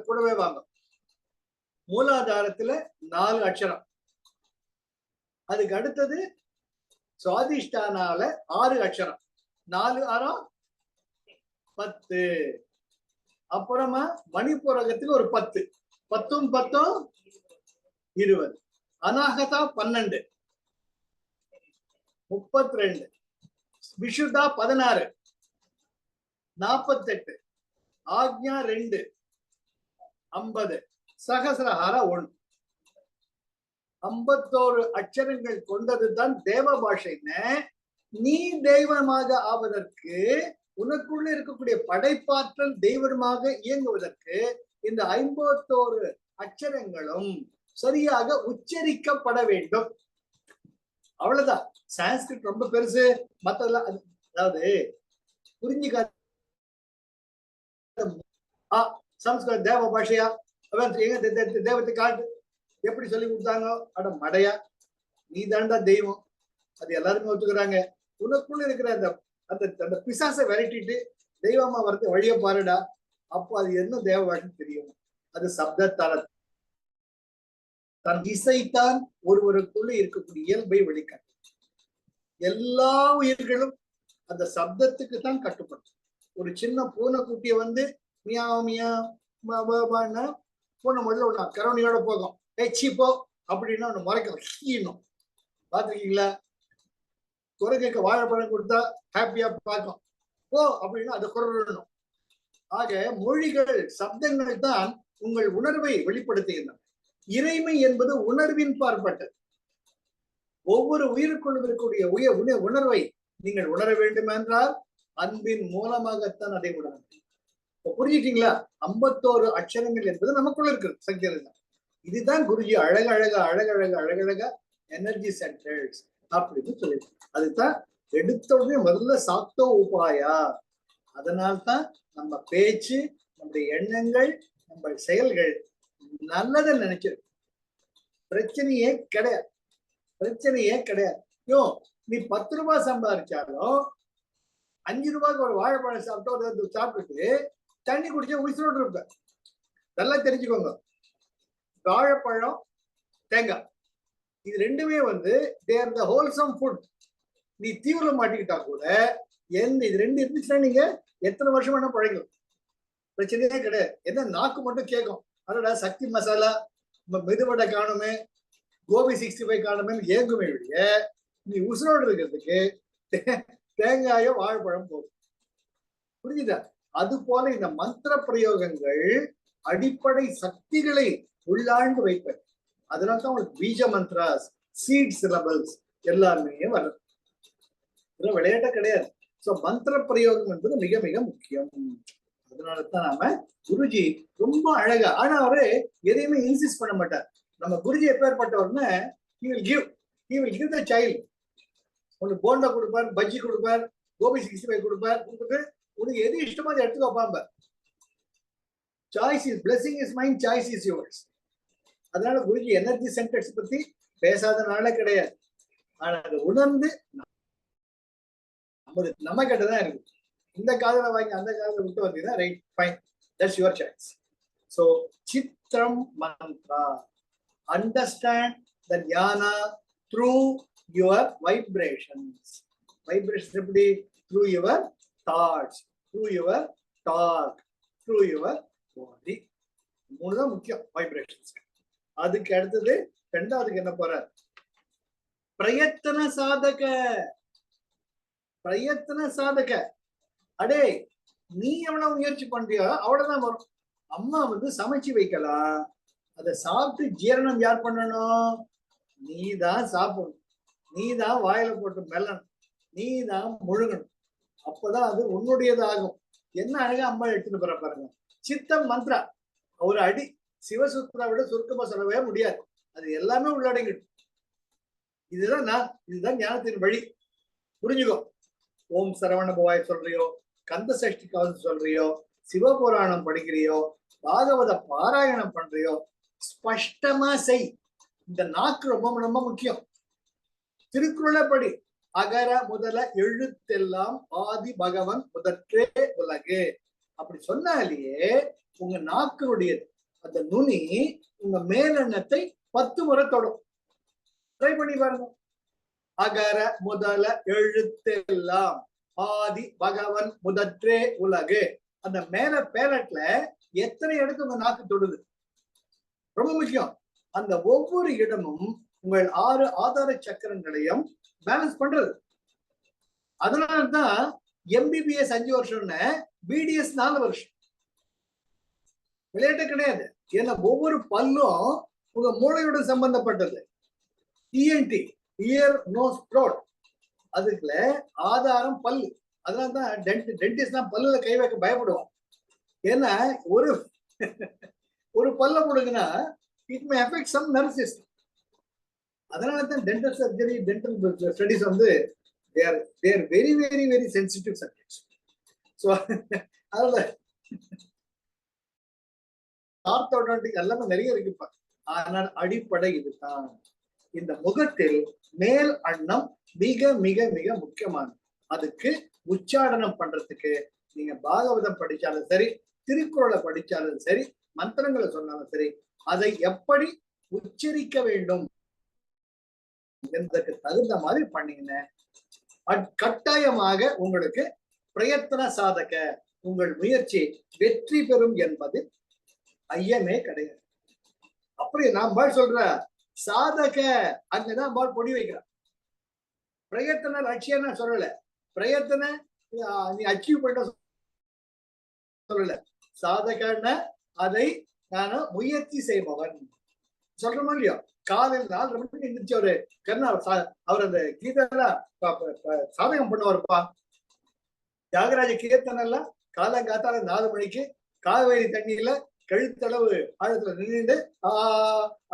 கூடவே வாங்க. மூலாதாரத்துல 4 அக்ஷரம். அதுக்கு அடுத்தது சுவாதிஷ்டானால 6 அக்ஷரம். 4 6 10. அப்புறமா மணிப்புரகத்துக்கு ஒரு 10. 10 10 20. அநாகதா 12. 32. விஷுதா 16. 48. ஆக்ஞா 2. 50. சகசிரஹார 1. 51 அக்ஷரங்கள் கொண்டதுதான் தேவ பாஷைன்னு. நீ தெய்வமாக ஆவதற்கு, உனக்குள்ள இருக்கக்கூடிய படைப்பாற்றல் தெய்வமாக இயங்குவதற்கு இந்த 51 அக்ஷரங்களும் சரியாக உச்சரிக்கப்பட வேண்டும். அவ்வளவுதான். சான்ஸ்கிரிட் ரொம்ப பெருசு, மத்ததெல்லாம் அதாவது புரிஞ்சுக்க. சமஸ்கிருத தேவ பாஷையா, தேவத்தை காட்டு எப்படி சொல்லி கொடுத்தாங்க. அட மடையா, நீ தாண்டா தெய்வம், அது எல்லாருமே ஒத்துக்கிறாங்க. உனக்குள்ள இருக்கிற அந்த அந்த பிசாசை விரட்டிட்டு தெய்வமா வரது வழிய பாருடா. அப்போ அது என்ன தேவ பாஷை தெரியும். அது சப்தத்தால தன் இசைத்தான் ஒருவருக்குள்ள இருக்கக்கூடிய இயல்பை வெளிக்காட்டு. எல்லா உயிர்களும் அந்த சப்தத்துக்கு தான் கட்டுப்படும். ஒரு சின்ன பூனைக்குட்டிய வந்து மியா மியா பூனை முதல்ல ஒண்ணு கரவணியோட போகும். எச்சி போ அப்படின்னா ஒண்ணு முறைக்கணும். பாத்துருக்கீங்களா? குறைக்க வாழைப்பழம் கொடுத்தா ஹாப்பியா பார்க்கும். போ அப்படின்னா அதை குரணும். ஆக மொழிகள், சப்தங்கள் தான் உங்கள் உணர்வை வெளிப்படுத்துகின்றன. இறைமை என்பது உணர்வின் பார்ப்பட்டது. ஒவ்வொரு உயிருக்குள்ளும் இருக்கக்கூடிய உணர்வை நீங்கள் உணர வேண்டும் என்றால் அன்பின் மூலமாகத்தான் அடைபட முடியும். புரிஞ்சுட்டீங்களா? 51 அக்ஷரங்கள் என்பது நமக்குள்ள இருக்கு சக்தி. இதுதான் குருஜி அழகழகா எனர்ஜி சென்டர்ஸ் அப்படின்னு சொல்லி. அதுதான் எடுத்த உடனே முதல்ல சாத்தோ உபாயா. அதனால்தான் நம்ம பேச்சு, நம்முடைய எண்ணங்கள், நம்ம செயல்கள் நல்லதை நினைச்சிருக்கு. பிரச்சனையே கிடையாது, பிரச்சனையே கிடையாது. நீ 10 ரூபாய் சம்பாதிச்சாலும் 5 ரூபாய்க்கு ஒரு வாழைப்பழம் சாப்பிட்டுட்டு தண்ணி குடிச்சா உயிரோடு இருப்ப. நல்லா தெரிஞ்சுக்கோங்க. வாழைப்பழம், தேங்காய் இது ரெண்டுமே தேர் த ஹோல்சம் ஃபுட். நீ தீவிர மாட்டிக்கிட்டா கூட இது ரெண்டு இருந்துச்சுன்னா நீங்க எத்தனை வருஷம் வேணா பழகும், பிரச்சனையே கிடையாது. என்ன நாக்கு மட்டும் கேட்கும், அதோட சக்தி மசாலா, மெதுவடை காணுமே, கோபி 65 காணுமே ஏங்குமே வெளிய நீ உசுரோடு இருக்கிறதுக்கு தேங்காயோ வாழைப்பழம் போதும். புரிஞ்சுதா? அது போல இந்த மந்திர பிரயோகங்கள் அடிப்படை சக்திகளை உள்ளாண்டு வைப்பது. அதனால்தான் உங்களுக்கு பீஜ மந்த்ராஸ், சீட் சிலபல்ஸ் எல்லாருமே வரும். இதெல்லாம் விளையாட்ட கிடையாது. சோ மந்திர பிரயோகம் என்பது மிக மிக முக்கியம். அதனாலதான் நாம குருஜி ரொம்ப அழகா, ஆனா அவரு எதையுமே இன்சிஸ்ட் பண்ண மாட்டார். நம்ம Guruji எப்பேற்பட்டவர்னு he will give the child. உனக்கு போண்டா கொடுப்பார், பஜ்ஜி கொடுப்பார், கோபி 65 கொடுப்பார், கொடுத்துட்டு உனக்கு எது இஷ்டமா அதை எடுத்துக்கோ பாம்ப. Choice is blessing is mind, choice is yours. அதனால குருஜி எனர்ஜி சென்டர்ஸ் பத்தி பேசாதனால கிடையாது. ஆனா அதை உணர்ந்து நம்ம கிட்டதான் இருக்கு. இந்த காதல வாங்கி அந்த காதல விட்டு வந்தீங்கன்னா right, fine, that's your choice. So சித்ரம் மந்த்ரா, அண்டர்ஸ்டாண்ட் த ஞானா த்ரூ யுவர் வைப்ரேஷன்ஸ். வைப்ரேஷன் எப்படி? Through your thoughts, through your talk, through your body. மூணுதான் முக்கியம் வைப்ரேஷன்ஸ். அதுக்கு அடுத்தது ரெண்டாவதுக்கு என்ன போற? பிரயத்தன சாதக. பிரயத்தன சாதக. அடே நீ எவ்வளவு முயற்சி பண்றியோ அவ்வளவுதான் வரும். அம்மா சமைச்சு வைக்கலாம், அதை சாப்பிட்டு ஜீரணம் யார் பண்ணணும்? நீ தான் சாப்பிடணும், நீ தான் வாயில போட்டு மெல்லணும், நீ தான் முழுங்கணும். அப்பதான் அது உன்னுடையதாகும். என்ன அழகா அம்மா எடுத்துட்டு போற பாருங்க. சித்தம் மந்த்ரா ஒரு அடி சிவசூத்ரா விட சுருக்கமா சொல்லவே முடியாது. அது எல்லாமே உள்ளடங்கிடும். இதுதான் ஞானத்தின் வழி. புரிஞ்சுக்கோ. ஓம் சரவண பவாய் சொல்றியோ, கந்த சஷ்டி கவசம் சொல்றியோ, சிவபுராணம் படிக்கிறியோ, பாகவத பாராயணம் பண்றியோ, ஸ்பஷ்டமா செய். இந்த நாக்கு ரொம்ப ரொம்ப முக்கியம். திருக்குறளை படி. அகர முதல எழுத்தெல்லாம் ஆதி பகவன் முதற்றே உலகு. அப்படி சொன்னாலேயே உங்க நாக்குடைய அந்த நுனி உங்க மேலெண்ணத்தை 10 முறை தொடும். ட்ரை பண்ணி பாருங்க. அகர முதல எழுத்தெல்லாம் ஆதி பகவன் முதற்றே உலகு. அந்த மேல பேலட்ல எத்தனை இடத்து உங்க நாக்கு தொடுது? ரொம்ப முக்கியம். அந்த ஒவ்வொரு இடமும் உங்கள் 6 ஆதார சக்கரங்களையும் பேலன்ஸ் பண்றது. அதனால்தான் எம்பிபிஎஸ் 5 வருஷம்னு பிடிஎஸ் 4 வருஷம். விளையாட்டு கிடையாது. ஏன்னா ஒவ்வொரு பல்லும் உங்க மூளையோட சம்பந்தப்பட்டது. டிஎன்டி, இயர் நோஸ் த்ரோட், அதுக்குள்ள ஆதாரம் பல்லு. அதனால்தான் டென்டிஸ்ட் தான் பல்லுல கை வைக்க பயப்படுவோம். ஏன்னா ஒரு பல்ல முடுங்கன்னா it may affect some nerve system. அதனாலதான் dental surgery, dental studies they are very very very sensitive subjects. So அதனால ஆர்த்தோடான்டிக் எல்லாமே நிறைய இருக்குப்பா. ஆனால் அடிப்படை இதுதான். இந்த முகத்தில் மேல் அன்னம் மிக மிக மிக முக்கியமானது. அதுக்கு உச்சாடனம் பண்றதுக்கு நீங்க பாகவதம் படிச்சாலும் சரி, திருக்குறளை படிச்சாலும் சரி, மந்திரங்களை சொன்னாலும் சரி, அதை எப்படி உச்சரிக்க வேண்டும் என்பதற்கு தகுந்த மாதிரி பண்ணீங்கன்னா கட்டாயமாக உங்களுக்கு பிரயத்தன சாதக உங்கள் முயற்சி வெற்றி பெறும் என்பது ஐயமே கிடையாது. அப்படி நான் பால் சொல்ற சாதக அங்கதான் பால் பொடி வைக்கிறான். பிரயத்தன லட்சியம் சொல்லல, பிரயத்தன நீ அச்சீவ் பண்ண சொல்லல. சாதகன்னா அதை நான் முயற்சி செய்பவன் சொல்றோமா இல்லையோ. காலையில் 4:30 மணிக்கு எந்திரிச்சு அவரு கர்ணா அவர் அந்த கீதெல்லாம் சாதகம் பண்ணுவாருப்பா. தியாகராஜ கீர்த்தனை எல்லாம் காலங்காத்தால 4 மணிக்கு காவேரி தண்ணியில கழுத்தளவு ஆழத்துல நின்றுட்டு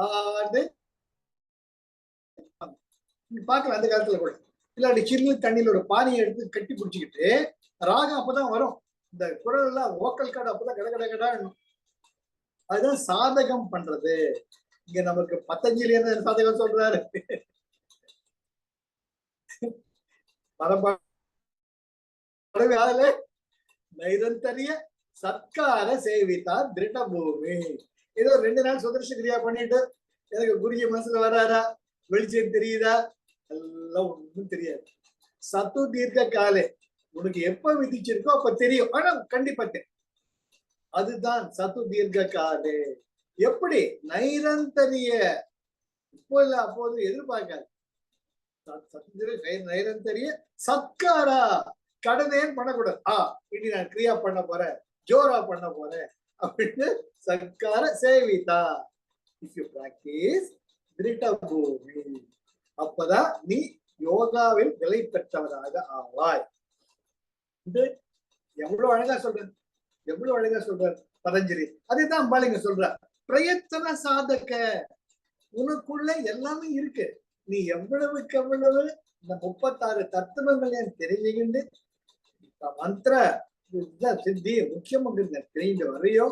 ஆண்டு பாக்கலாம் அந்த காலத்துல கூட. இல்லாட்டி சில்லு தண்ணியில ஒரு பானையை எடுத்து கட்டி பிடிச்சிக்கிட்டு ராகம் அப்பதான் வரும். இந்த குரல் எல்லாம் ஓக்கல் காடு அப்பதான் கட கட கடா. அதுதான் சாதகம் பண்றது. இங்க நமக்கு பத்தஞ்சலி என்ன சாதகம் சொல்றாரு? அதுல நைரந்தரிய சத்கார சேவிதா திருட பூமி. ஏதோ 2 நாள் சுதர்ஷ கிரியா பண்ணிட்டு எனக்கு குருஜி மனசுல வராரா, வெளிச்சம் தெரியுதா, எல்லாம் ஒண்ணும் தெரியாது. சத்து தீர்க்க காலே, உனக்கு எப்ப விதிச்சிருக்கோ அப்ப தெரியும். ஆனா கண்டிப்பா தெரியும். அதுதான் சத்து தீர்க்க காலே. எப்படி நைரந்தரிய இப்போ இல்ல அப்போது எதிர்பார்க்காது. நைரந்தரிய சத்காரா, கடனேன்னு பண்ணக்கூடாது. இனி நான் கிரியா பண்ண போறேன், ஜோரா பண்ண போறேன் அப்படின்னு சத்கார சேவிதா. இஃப் யூ பிராக்டிஸ் திருட பூமி, அப்பதான் நீ யோகாவில் நிலை பெற்றவராக ஆவாய். இது எவ்வளவு அழகா சொல்ற, எவ்வளவு அழகா சொல்றார் பதஞ்சலி. அதைதான் அம்பாலிங்க சொல்ற. பிரயத்தன சாதக, உனக்குள்ள எல்லாமே இருக்கு. நீ எவ்வளவுக்கு எவ்வளவு இந்த 36 தத்துவங்களை தெரிஞ்சுக்கிண்டு மந்திர சித்தி முக்கியம் தெரிஞ்ச வரையோ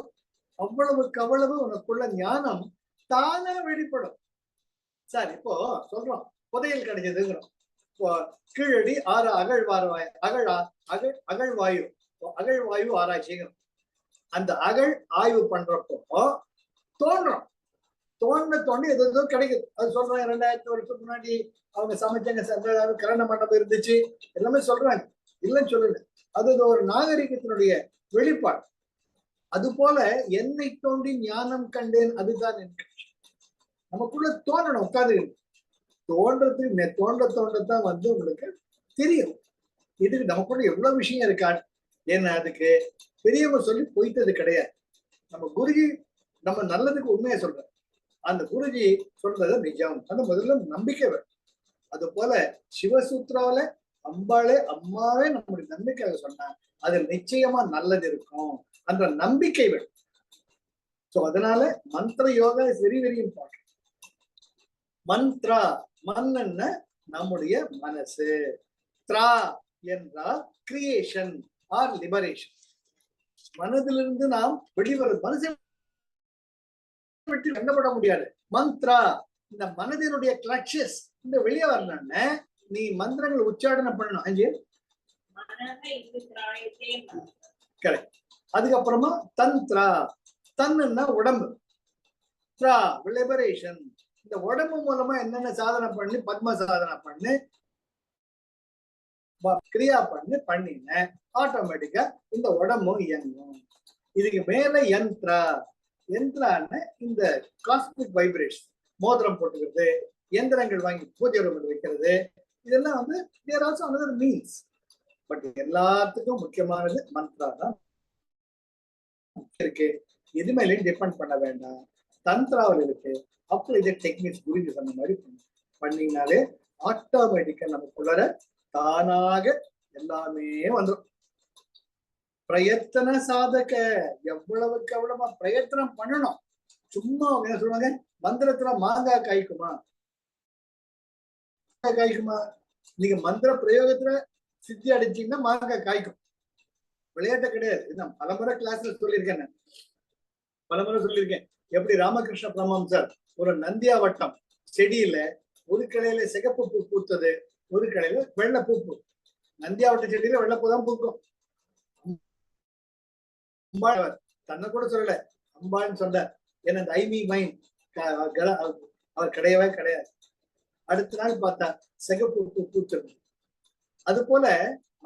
அவ்வளவுக்கு அவ்வளவு உனக்குள்ள ஞானம் தானா வெளிப்படும். சார் இப்போ சொல்றோம் புதையல் கிடைச்சதுங்கிறோம். இப்போ கீழடி 6 அகழ்வாய் அகழ்வாயு அகழ்வாயு ஆராய்ச்சிங்கிறோம். அந்த அகழ் ஆய்வு பண்றப்போ தோன்றும், தோண்டி எதோ கிடைக்குது. அது சொல்றாங்க 2000 வருஷத்துக்கு முன்னாடி அவங்க சமைச்சாங்க, கல்யாண மண்டபம் இருந்துச்சு, எல்லாமே சொல்றாங்க, இல்லைன்னு சொல்லல. அது ஒரு நாகரிகத்தினுடைய வெளிப்பாடு. அது போல என்னை தோண்டி ஞானம் கண்டேன், அதுதான் நமக்குள்ள தோன்றணும். உட்காந்து தோன்றதுக்கு தோன்றத்தான் உங்களுக்கு தெரியும் இதுக்கு நமக்குள்ள எவ்வளவு விஷயம் இருக்கான்னு. ஏன்னா அதுக்கு பெரியவங்க சொல்லி பொய்த்தது கிடையாது. நம்ம குருஜி நம்ம நல்லதுக்கு உண்மையை சொல்ற, அந்த குருஜி சொல்றது நிஜம். அந்த முதல்ல நம்பிக்கை வேணும். அது போல சிவசூத்ராவில அம்பாளே அம்மாவே நம்முடைய நம்பிக்கையாக சொன்னா அது நிச்சயமா நல்லது இருக்கும். அந்த நம்பிக்கை வேணும். சோ அதனால மந்திர யோகா இஸ் வெரி வெரி இம்பார்ட்டன்ட். மந்த்ரா, மன்னன்னா நம்முடைய மனசு, திரா என்றால் கிரியேஷன் ஆர் லிபரேஷன். மனதிலிருந்து நாம் வெளிவர, மனசை விட்டு கண்டப்பட முடியாது. மந்த்ரா, இந்த மனதினுடைய கிளட்சஸ் இந்த வெளியே வரணும்னா நீ மந்திரங்கள் உச்சாரணம் பண்ணணும். 5 கரெக்ட். அதுக்கப்புறமா தந்த்ரா, தன்னுன்னா உடம்பு, திரா லிபரேஷன். இந்த உடம்பு மூலமா என்னென்ன சாதனை பண்ணி, பத்ம சாதனை பண்ணு, கிரியா பண்ணின ஆட்டோமேட்டிக்கா இந்த உடம்பும் இயங்கும். இதுக்கு மேல யந்த்ரா, யந்த்ரான்னு இந்த காஸ்மிக் வைப்ரேஷன், மோதிரம் போட்டுக்கிறது, இயந்திரங்கள் வாங்கி பூஜை ரூம் வைக்கிறது, இதெல்லாம் தேர் ஆல்சோ அனதர் மீன்ஸ். பட் எல்லாத்துக்கும் முக்கியமானது மந்த்ரா தான் இருக்கு. இது மேலேயும் டிபெண்ட் பண்ண வேண்டாம், தந்த்ராவில் இருக்கு. அப்போ இதை டெக்னிக்ஸ் புரிஞ்சு சொன்ன மாதிரி பண்ணீங்கனாலே ஆட்டோமேட்டிக்கா நமக்குள்ள தானாக எல்லாமே வந்துடும். பிரயத்தன சாதக, எவ்வளவுக்கு எவ்வளவா பிரயத்தனம் பண்ணணும். சும்மா என்ன சொல்லுவாங்க, மந்திரத்துல மாங்காய் காய்க்குமா? காய்க்குமா? நீங்க மந்திர பிரயோகத்துல சித்தி அடிச்சீங்கன்னா மாங்காய் காய்க்கும், விளையாட்ட கிடையாது. நான் பலமுறை கிளாஸ்ல சொல்லியிருக்கேன், பலமுறை சொல்லியிருக்கேன். எப்படி ராமகிருஷ்ண பரமஹம்சர் ஒரு நந்தியாவட்டம் செடியில ஒரு கிளையில சிகப்பு பூ பூத்தது, ஒரு கிளையில வெள்ளை பூ பூ. நந்தியாவட்ட செடியில வெள்ளை பூ தான் பூக்கும். அம்பாள் தன்னை கூட சொல்லல, அம்பாள்னு சொன்னார். ஏன்னா இந்த ஐமி மைண்ட் அவர் கிடையவே கிடையாது. அடுத்த நாள் பார்த்தா சிகப்பு பூ பூத்தது. அது போல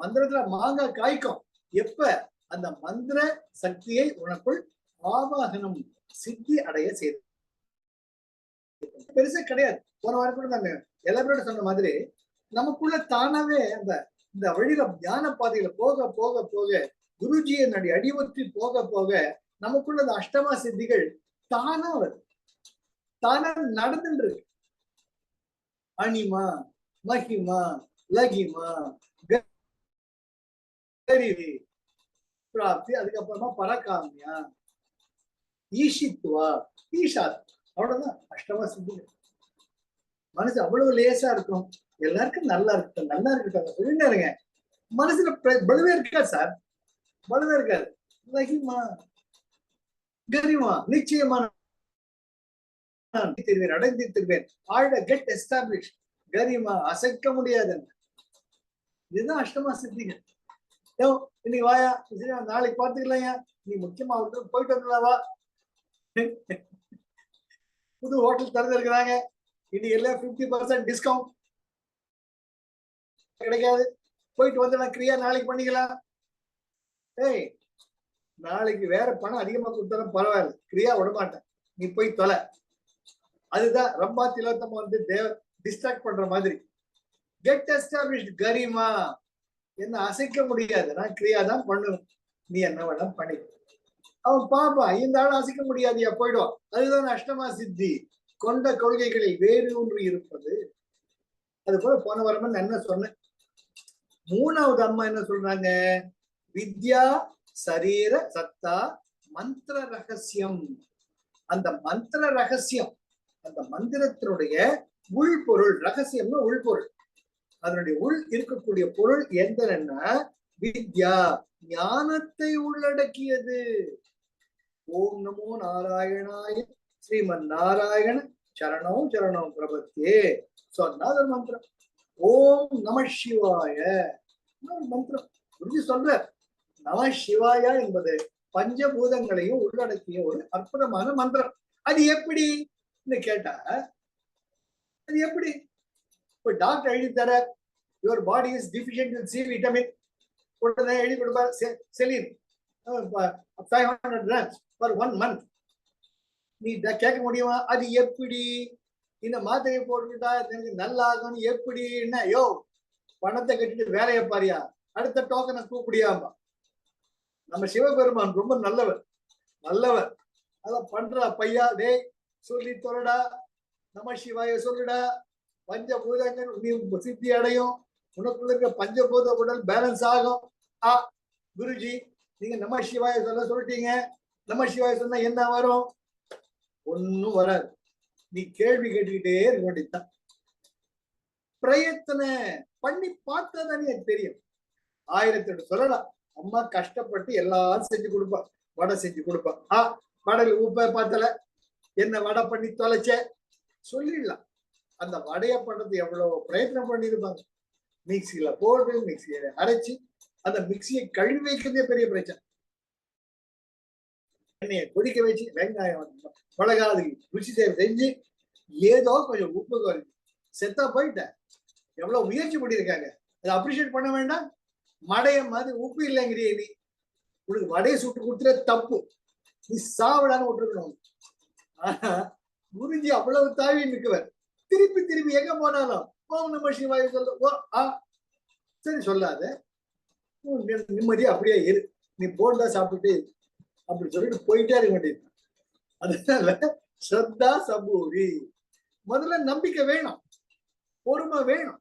மந்திரத்துல மாங்காய் காய்க்கும் எப்ப அந்த மந்திர சக்தியை உனக்குள் ஆவாகனம் சித்தி அடைய செய்து. பெருசா கிடையாது. போன வாரம் கூட நாங்க எல்லாரோட சொன்ன மாதிரி நமக்குள்ள தானாவே அந்த இந்த வழியில தியான பாதையில போக போக போக குருஜியை நடி அடிவற்றி போக போக நமக்குள்ள அந்த அஷ்டமா சித்திகள் தானா வருது, தானா நடந்துட்டு இருக்கு. அனிமா, மகிமா, லகிமா, பிராப்தி, அதுக்கப்புறமா பரகாமியா, ஈஷித்துவா, ஈஷாத். அவ்வளவுதான் அஷ்டமா சித்திகள். மனசு அவ்வளவு லேசா இருக்கும். எல்லாருக்கும் நல்லா இருக்கு, நல்லா இருக்கு சொல்லிட்டு இருங்க. மனசுல பலுவே இருக்காது சார், பலுவே இருக்காது. மகிமா, கரிமா, நிச்சயமா அடைந்து திருவேன். ஆழ்ட கெட் எஸ்டாப்ளிஷ். கரிமா, அசைக்க முடியாது. இதுதான் அஷ்டமா சித்திகள். இன்னைக்கு வாயா, நாளைக்கு பாத்துக்கலாம். நீ முக்கியமா போயிட்டு வந்துடவா, புது ஹோட்டல் திறந்திருக்கிறாங்க, இன்னைக்கு எல்லாம் 50% டிஸ்கவுண்ட் கிடைக்காது, போயிட்டு வந்துடலாம். கிரியா நாளைக்கு பண்ணிக்கலாம். ஏய், நாளைக்கு வேற பணம் அதிகமா கொடுத்தாலும் பரவாயில்ல, கிரியா விடமாட்டேன், நீ போய் தொலை. அதுதான் ரொம்ப திலோத்தமா வந்து டிஸ்ட்ராக்ட் பண்ற மாதிரி. கெட் எஸ்டாப்ளிஷ்ட் கரிமா, என்ன அசைக்க முடியாது, நான் கிரியா தான் பண்ணுவேன், நீ என்ன வேணா பண்ணி. அவன் பாப்பா, இந்த ஆள் அசைக்க முடியாதியா, போயிடுவான். அதுதான் அஷ்டமா சித்தி. கொண்ட கொள்கைகளில் வேறு ஒன்று இருப்பது. அது போல போன வாரம் என்ன சொன்னேன். மூணாவது அம்மா என்ன சொல்றாங்க, வித்யா சரீர சத்தா மந்திர ரகசியம். அந்த மந்திர ரகசியம், அந்த மந்திரத்தினுடைய உள்பொருள், ரகசியம்னா உள்பொருள், அதனுடைய உள் இருக்கக்கூடிய பொருள் என்னன்னா வித்யா, ஞானத்தை உள்ளடக்கியது. ஓம் நமோ நாராயணாய ஸ்ரீமன் நாராயண சரணம் சரணம் பிரபத்தியே சொன்னாத மந்திரம். ஓம் நம சிவாய மந்திரம் புரிஞ்சு சொல்ற. நம சிவாய என்பது பஞ்சபூதங்களையும் உள்ளடக்கிய ஒரு அற்புதமான மந்திரம். அது எப்படி கேட்டா, அது எப்படி? இப்ப டாக்டர் எழுதி தர, your body is deficient in C vitamin, உடனே எழுதி கொடுப்பார், செலின் 500 grams for 1 month. நீ கேட்க முடியுமா? அது எப்படி இந்த மாத்திரையை போட்டுக்கிட்டா எனக்கு நல்லா ஆகும் எப்படின்னா, யோ பணத்தை கட்டிட்டு வேலையை பாரியா, அடுத்த டோக்கனை கூப்பிடியாமா. நம்ம சிவபெருமான் ரொம்ப நல்லவர், நல்லவர். அத பண்றா பையா, டே சொல்லி தொலைடா, நம சிவாய சொல்லுடா, பஞ்சபூதங்கள் நீ சித்தி அடையும், உனக்குள்ள இருக்க பஞ்சபூத உடல் பேலன்ஸ் ஆகும். குருஜி நீங்க நம சிவாய சொல்லிட்டீங்க, நம சிவாய சொன்னா என்ன வரும்? ஒன்னும் வராது. நீ கேள்வி கேட்டுக்கிட்டே இருக்க வேண்டியதுதான். பிரயத்தனை பண்ணி பார்த்தாதானே தெரியும். 1008 சொல்லலாம். அம்மா கஷ்டப்பட்டு எல்லாரும் செஞ்சு கொடுப்பா, வடை செஞ்சு கொடுப்பா. வடையில உப்ப பார்த்தல, என்ன வடை பண்ணி தொலைச்ச சொல்லிடலாம். அந்த வடையை பண்றது எவ்வளவு பிரயத்தனம் பண்ணிருப்பாங்க. மிக்சியில போட்டு மிக்சியை அரைச்சு அந்த மிக்சியை கழுவி வைக்கிறதே பெரிய பிரச்சனை. எண்ணெயை கொதிக்க வச்சு வெங்காயம் மிளகாது ருசி செஞ்சு ஏதோ கொஞ்சம் உப்பு குறைஞ்சு செத்தா போயிட்ட. எவ்வளவு முயற்சி பண்ணியிருக்காங்க, அதை அப்ரிஷியேட் பண்ண வேண்டாம். மடைய மாதிரி உப்பு இல்லைங்கிறிய நீ, உனக்கு வடையை சுட்டு கொடுத்துற தப்பு, நீ சாவிடான்னு விட்டுருக்கணும். ஆனா குருஜி அவ்வளவு தாவி நிற்குவர். திருப்பி திருப்பி எங்க போனாலும் ஓம் நம சிவாய சொல்ல, சரி சொல்லாத, நிம்மதியா அப்படியே இரு, நீ போண்டா சாப்பிட்டுட்டே இரு அப்படி சொல்லிட்டு போயிட்டே இருக்க வேண்டியது. அதனால ஸ்ரத்தா சபூரி, முதல்ல நம்பிக்கை வேணும், பொறுமை வேணும்.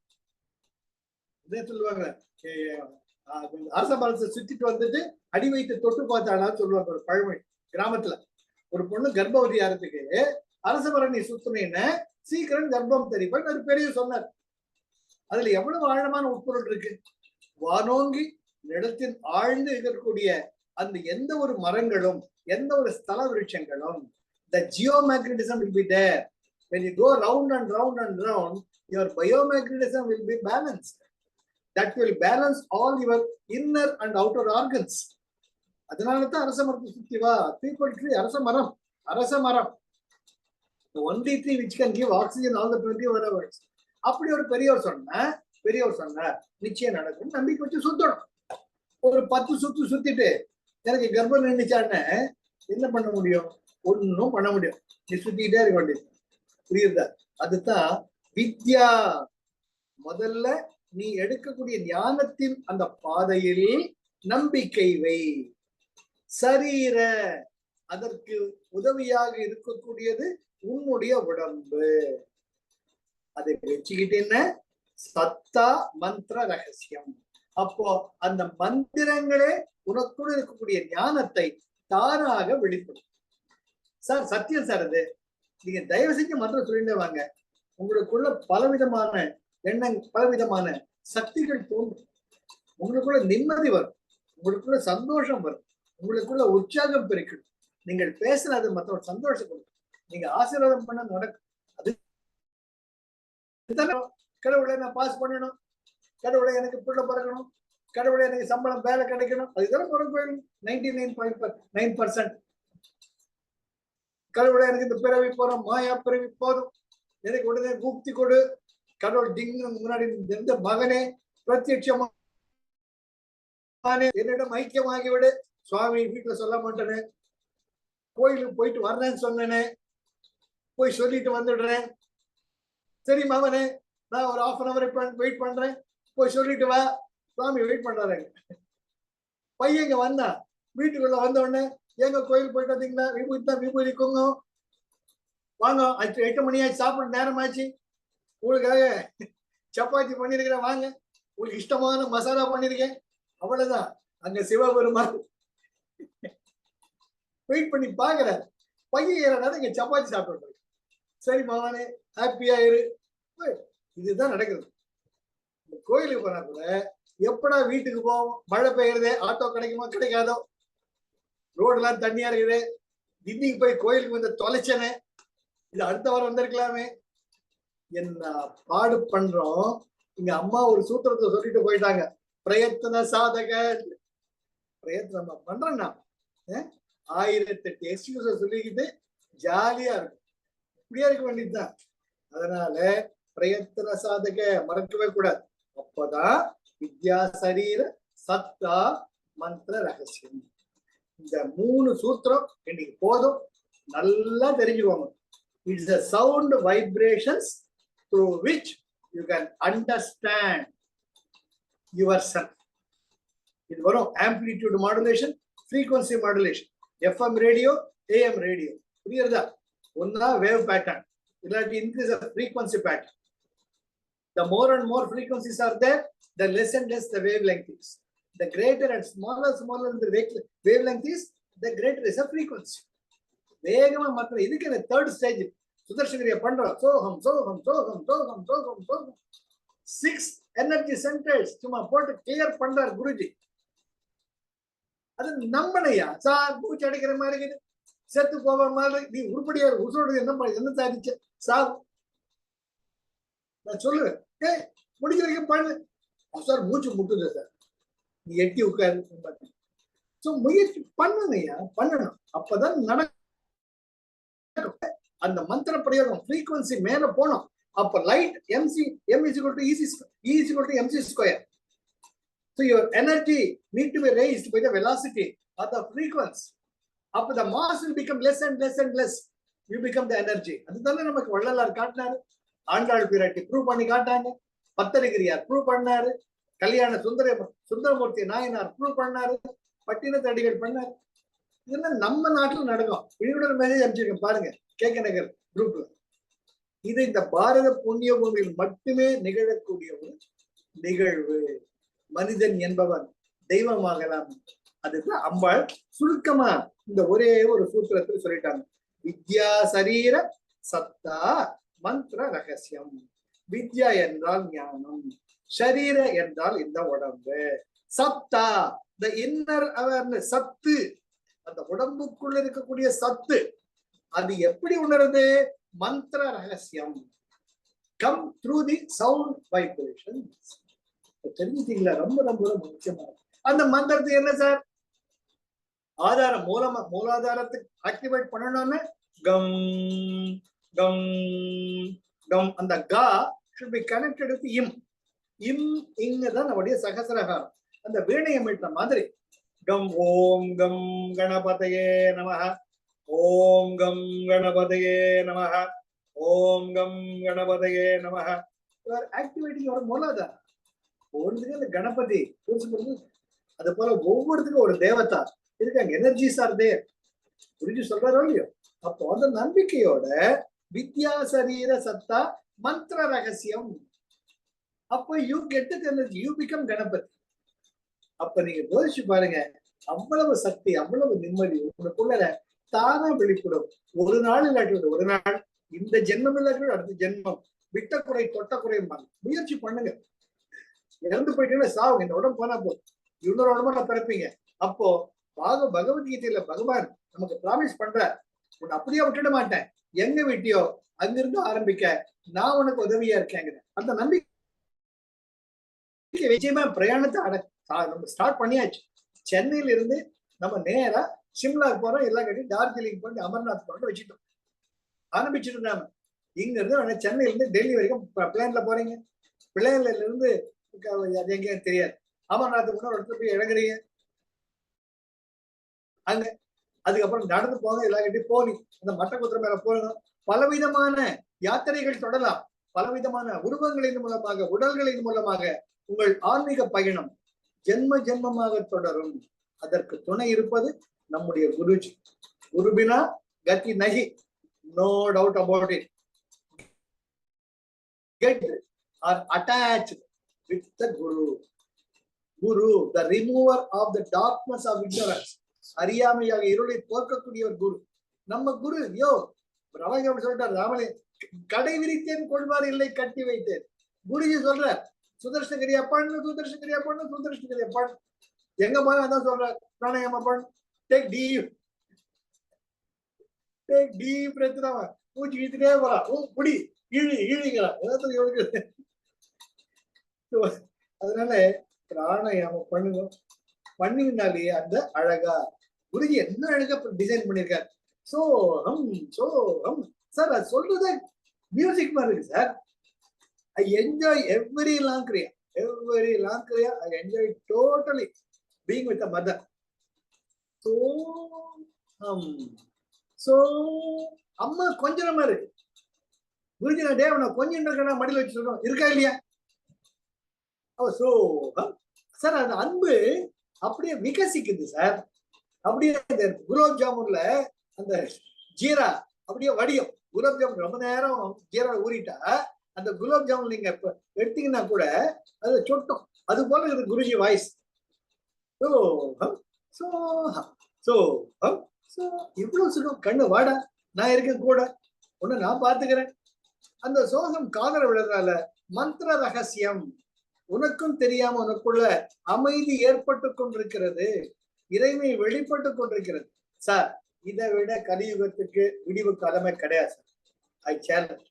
இதே சொல்லுவாங்க, அரச மரத்தை சுத்திட்டு வந்துட்டு அடி வைத்து தொட்டு பார்த்தாலும் சொல்லுவாங்க ஒரு பழமொழி. கிராமத்துல ஒரு பொண்ணு கர்ப்பவதி ஆகிறதுக்கு அரச மரம் நீ சுத்தினேன்னு சீக்கிரம் கர்ப்பம் தெரியும் அது பெரிய சொன்னார். அதுல எவ்வளவு ஆழமான உட்பொருள் இருக்கு. வானோங்கி நிலத்தின் ஆழ்ந்து இருக்கக்கூடிய அந்த எந்த ஒரு மரங்களும் எந்த ஒரு ஸ்தல விருட்சங்களும், the geomagnetism will be there. When you go round and round and round, your biomagnetism will be balanced. That will balance all your inner and outer organs. அதனால தான் அரச மரத்தை சுத்தி வா. People tree, அரச மரம், அரச மரம். The only tree which can give oxygen all the 24 hours. அப்படி ஒரு பெரியவர் சொன்னார், நிச்சயம் நடக்கும், நம்பிக்கை வச்சு சுத்தணும். ஒரு 10 சுத்து சுத்திட்டு எனக்கு கர்ப்பம் நின்றுச்சான்னு என்ன பண்ண முடியும்? ஒன்னும் பண்ண முடியும். நீ சுத்திக்கிட்டே இருக்க வேண்டியது. புரியுதா? அதுதான் வித்யா. முதல்ல நீ எடுக்கக்கூடிய ஞானத்தின் அந்த பாதையில் நம்பிக்கை வை. சரீர, அதற்கு உதவியாக இருக்கக்கூடியது உன்னுடைய உடம்பு. அதை வச்சுக்கிட்டேன்னா சத்தா மந்திர ரகசியம். அப்போ அந்த மந்திரங்களே உனக்குள்ள இருக்கக்கூடிய ஞானத்தை தானாக வெளிப்படும். சார் சத்தியம் சார் அது. நீங்க தயவு செஞ்சு மந்திரம் சொல்லிட்டே வாங்க. உங்களுக்குள்ள பலவிதமான எண்ணங்கள், பலவிதமான சக்திகள் தோன்றும். உங்களுக்குள்ள நிம்மதி வரும், உங்களுக்குள்ள சந்தோஷம் வரும், உங்களுக்குள்ள உற்சாகம் பெருக்கிடும். நீங்கள் பேசுறது மற்றவங்க சந்தோஷம் கொடுக்கும். நீங்க ஆசீர்வாதம் பண்ண நடக்கும். அது கடவுளை நான் பாஸ் பண்ணணும், கடவுளை எனக்கு புள்ள பிறக்கணும், கடவுளை எனக்கு சம்பளம் வேலை கிடைக்கணும், அதுதான் போயிடும். 99.9%. கடவுளை எனக்கு இந்த பிறவி போறோம், மாயா பிறவி போதும், எனக்கு உடனே கூப்தி கொடு, கடவுள் டிங்கு முன்னாடி இருந்த மகனே பிரத்யட்சமா என்னிடம் ஐக்கியமாகிவிடு. சுவாமி வீட்டுல சொல்ல மாட்டேனே, கோயிலுக்கு போயிட்டு வர்றேன்னு சொன்னேனே, போய் சொல்லிட்டு வந்துடுறேன். சரி மகனே, நான் ஒரு 1/2 hour வெயிட் பண்றேன், போய் சொல்லிட்டு வா. சுவாமி வெயிட் பண்றாரு. பையங்க வந்தா வீட்டுக்குள்ள வந்த உடனே, எங்க கோயில் போயிட்டு வந்தீங்களா, விபூதி தான், விபூதி குங்கும் வாங்க, 8 மணி ஆச்சு, சாப்பிட நேரம் ஆச்சு, உங்களுக்காக சப்பாத்தி பண்ணிருக்கிறேன் வாங்க, உங்களுக்கு இஷ்டமான மசாலா பண்ணிருக்கேன். அவ்வளவுதான். அங்க சிவபெருமான் வெயிட் பண்ணி பாக்குற பையன் ஏறனால இங்க சப்பாத்தி சாப்பிட்டு. சரி மகனே, ஹாப்பியா இரு. இதுதான் நடக்குது. கோயிலுக்கு போனா கூட எப்படா வீட்டுக்கு போவோம், மழை பெய்யுறது, ஆட்டோ கிடைக்குமா கிடைக்காதோ, ரோடு எல்லாம் தண்ணியா இருக்குது, இன்னைக்கு போய் கோயிலுக்கு வந்து தொலைச்சனே, இது அடுத்த வாரம் வந்திருக்கலாமே. என்ன பாடு பண்றோம். இங்க அம்மா ஒரு சூத்திரத்தை சொல்லிட்டு போயிட்டாங்க, பிரயத்தன சாதக. பிரயத்தனம் பண்றேன்னா 1008 எக்ஸ்கியூஸ சொல்லிக்கிட்டு ஜாலியா இருக்கும், இப்படியா இருக்க வேண்டியதுதான். அதனால பிரயத்தன சாதக மறக்கவே கூடாது. அப்பதான் வித்யா சரீர சத்தா மந்திர ரகசியம். இந்த 3 சூத்திரம் இன்னைக்கு போதும், நல்லா தெரிஞ்சுக்கோங்க. It's a sound vibrations through which you can understand yourself. இது வரும் amplitude modulation, frequency modulation, FM radio, AM radio. புரியுறதா? ஒன்னா wave pattern, இல்லாட்டி increase of frequency pattern. The more and more frequencies are there, the less and less the wavelength is. The greater and smaller the wavelength is, the greater is the frequency. வேகமா மாத்திர. இதுக்கு என்ன third stage சுதர்சகரியா பண்றோம். சோகம் சோகம் சோகம் சோகம் சோகம் சோகம் 6 எனர்ஜி சென்டர்ஸ் சும்மா போட்டு கிளியர் பண்றார் குருஜி. அது நம்பனையா சார், பூச்சி அடிக்கிற மாதிரி இருக்குது, செத்து போவ மாதிரி, நீ உருப்படியா உசோடு என்ன சாதிச்ச சாவு. நான் சொல்லுவேன், முடிஞ்ச வரைக்கும் பண்ணு சார், மூச்சு முட்டுது சார், நீ எட்டி உட்காரு. முயற்சி பண்ணுங்கய்யா, பண்ணணும், அப்பதான் நடக்கும். அந்த மந்திர பிரயோகம் frequency மேல போனோம். அப்ப light mc m is equal to e is equal to mc square. So your energy need to be raised by the velocity of the frequency. அப்ப the mass will become less and less and less. You become the energy. அதுதானே நமக்கு வள்ளலார் காட்டினாரு, ஆண்டாள் பிராட்டி prove பண்ணி காட்டாங்க, பத்தரிகிரியார் prove பண்ணாரு, கல்யாண Sundaramurthy Nayanar prove பண்ணாரு, பட்டினத்தடிகள் பண்ணாரு. இதெல்லாம் நம்ம நாட்டுல நடக்கும். இன்னொரு மெசேஜ் அனுப்பிச்சிருக்கேன் பாருங்க, கேக நகர் குரூப்ல. இது இந்த பாரத புண்ணிய பூமியில் மட்டுமே நிகழக்கூடிய ஒரு நிகழ்வு. மனிதன் என்பவன் தெய்வமாகலாம். அதுதான் அம்பாள் சுருக்கமா இந்த ஒரே ஒரு சூத்திரத்தில் சொல்லிட்டாங்க. வித்யா சரீர சத்தா மந்திர ரகசியம். வித்யா என்றால் ஞானம், ஷரீர என்றால் இந்த உடம்பு, சத்தா the inner awareness, சத்து, அந்த உடம்புக்குள்ள இருக்கக்கூடிய சத்து. அது எப்படி உணருது? மந்திர ரகசியம். Come through the sound vibration. தெரிஞ்சுட்டீங்களா? ரொம்ப ரொம்ப ரொம்ப முக்கியமா. அந்த மந்திரத்துக்கு என்ன சார் ஆதாரம்? மூலாதாரத்துக்கு ஆக்டிவேட் பண்ணணும்னு கம் கம் கம். அந்த கா should be connected with im. இம் இங்கதான் நம்முடைய சகசிரகாரம். அந்த வீணையை மீட்ட மாதிரி கம் ஓம் கம் கணபதையே நமஹ, ஓம் கம் கணபதையே நமஹ, ஓம் கம் கணபதையே நமஹ. ஆக்டிவேட்டிங் ஒரு மூலாதாரம். ஒவ்வொருத்துக்கும் அந்த கணபதி அது போல ஒவ்வொருத்துக்கும் ஒரு தேவதா இருக்காங்க. Energies are there. புரிஞ்சு சொல்றாரோ இல்லையோ? அப்போ அந்த நம்பிக்கையோட வித்யா சரீர சத்தா மந்திர ரகசியம். அப்போ you get the energy, you become Ganapati. அப்ப நீங்க யோசிச்சு பாருங்க, அவ்வளவு சக்தி, அவ்வளவு நிம்மதி உங்களுக்குள்ள தானா வெளிப்படும். ஒரு நாள் இல்லாட்டி ஒரு நாள், இந்த ஜென்மம் இல்லாட்டி அடுத்த ஜென்மம், விட்ட குறை தொட்ட குறைம்பாங்க. முயற்சி பண்ணுங்க. இறந்து போயிட்டீங்கன்னா சாவுங்க, இந்த உடம்பு போனா போதும், இன்னொரு உடம்புல பிறப்பீங்க. அப்போ பகவத்கீதையில பகவான் நமக்கு ப்ராமிஸ் பண்ற, உன்னை அப்படியே விட்டுட மாட்டேன், எங்க விட்டியோ அங்கிருந்து ஆரம்பிக்க நான் உனக்கு உதவியா இருக்கேங்க. அந்த நம்பிக்கை நிச்சயமா பிரயாணத்தை நம்ம ஸ்டார்ட் பண்ணியாச்சு. சென்னையில இருந்து நம்ம நேரா சிம்லா போறோம், எல்லாம் கட்டி டார்ஜிலிங் பண்ணி அமர்நாத் போறோம் வச்சுட்டோம். ஆரம்பிச்சுட்டு நாம இங்க இருந்து சென்னையில இருந்து டெல்லி வரைக்கும் பிளேன்ல போறீங்க. பிளேன்ல இருந்து அது எங்கேயும் தெரியாது. அமர்நாத் முன்னாடி இடத்துல போய் இறங்குறீங்க. அங்க அதுக்கப்புறம் நடந்து போங்க, எல்லா கட்டி போனி அந்த மட்டக்குதிரை மேல போகணும். பலவிதமான யாத்திரைகள் தொடரலாம். பலவிதமான உருவங்களின் மூலமாக, உடல்களின் மூலமாக உங்கள் ஆன்மீக பயணம் ஜென்ம ஜென்மமாக தொடரும். அதற்கு துணை இருப்பது நம்முடைய குருஜி. குருபினா கதி நகி, no doubt about it. Get or attached with the Guru. Guru, the remover of the darkness of ignorance. அறியாமையாக இருளை போக்கக்கூடியவர் குரு. நம்ம குரு யோ ரமணி சொல்லிட்டார், ராமனே கடை விரித்தேன் கொள்வார் இல்லை கட்டி வைத்தேன். குருஜி சொல்ற சுதர்ஷனகிரியா பண்ணு, சுதர்ஷனகிரியா பண்ணு, சுதர்ஷனகிரியா பண்ணு. எங்க போய் அதான் சொல்ற, பிராணாயாம பண்ணு, டேக் டீப் பிரெத். மூச்சு இழுத்துட்டே போறான், புடி இழிங்கிறான். அதனால பிராணாயாமம் பண்ணுங்க. பண்ணினாலே அந்த அழகா குருஜி என்ன அழகா டிசைன் பண்ணிருக்காரு. சோகம் சார், அது சொல்றது மியூசிக் மாதிரி இருக்கு sir. I enjoy every long kriya. I enjoy totally being with the mother. So அம்மா கொஞ்சம் மாதிரி இருக்கு. குருஜி நான் டேவ் கொஞ்சம் இருக்கா மடியில் வச்சு சொல்றோம், இருக்கா இல்லையா? சார் அந்த அன்பு அப்படியே விகசிக்குது சார். அப்படியே குலாப் ஜாமுன்ல அந்த ஜீரா அப்படியே வடியும். குலாப் ஜாமுன் ரொம்ப நேரம் ஜீரா ஊறிட்டா அந்த குலாப் ஜாமுன் நீங்க எடுத்தீங்கன்னா கூட அது சொட்டும். அது போல இருக்கு குருஜி வாய்ஸ். இவ்வளவு சுகம். கண்ணு வாடா, நான் இருக்கேன் கூட, ஒண்ணு நான் பாத்துக்கிறேன். அந்த சோகம் காதல விடுறதுனால மந்திர ரகசியம் உனக்கும் தெரியாம உனக்குள்ள அமைதி ஏற்பட்டு கொண்டிருக்கிறது, இறைமை வெளிப்பட்டு கொண்டிருக்கிறது. சார் இதை விட கலியுகத்துக்கு விடிவு காலமே கிடையாது சார். ஐ சேலஞ்ச்.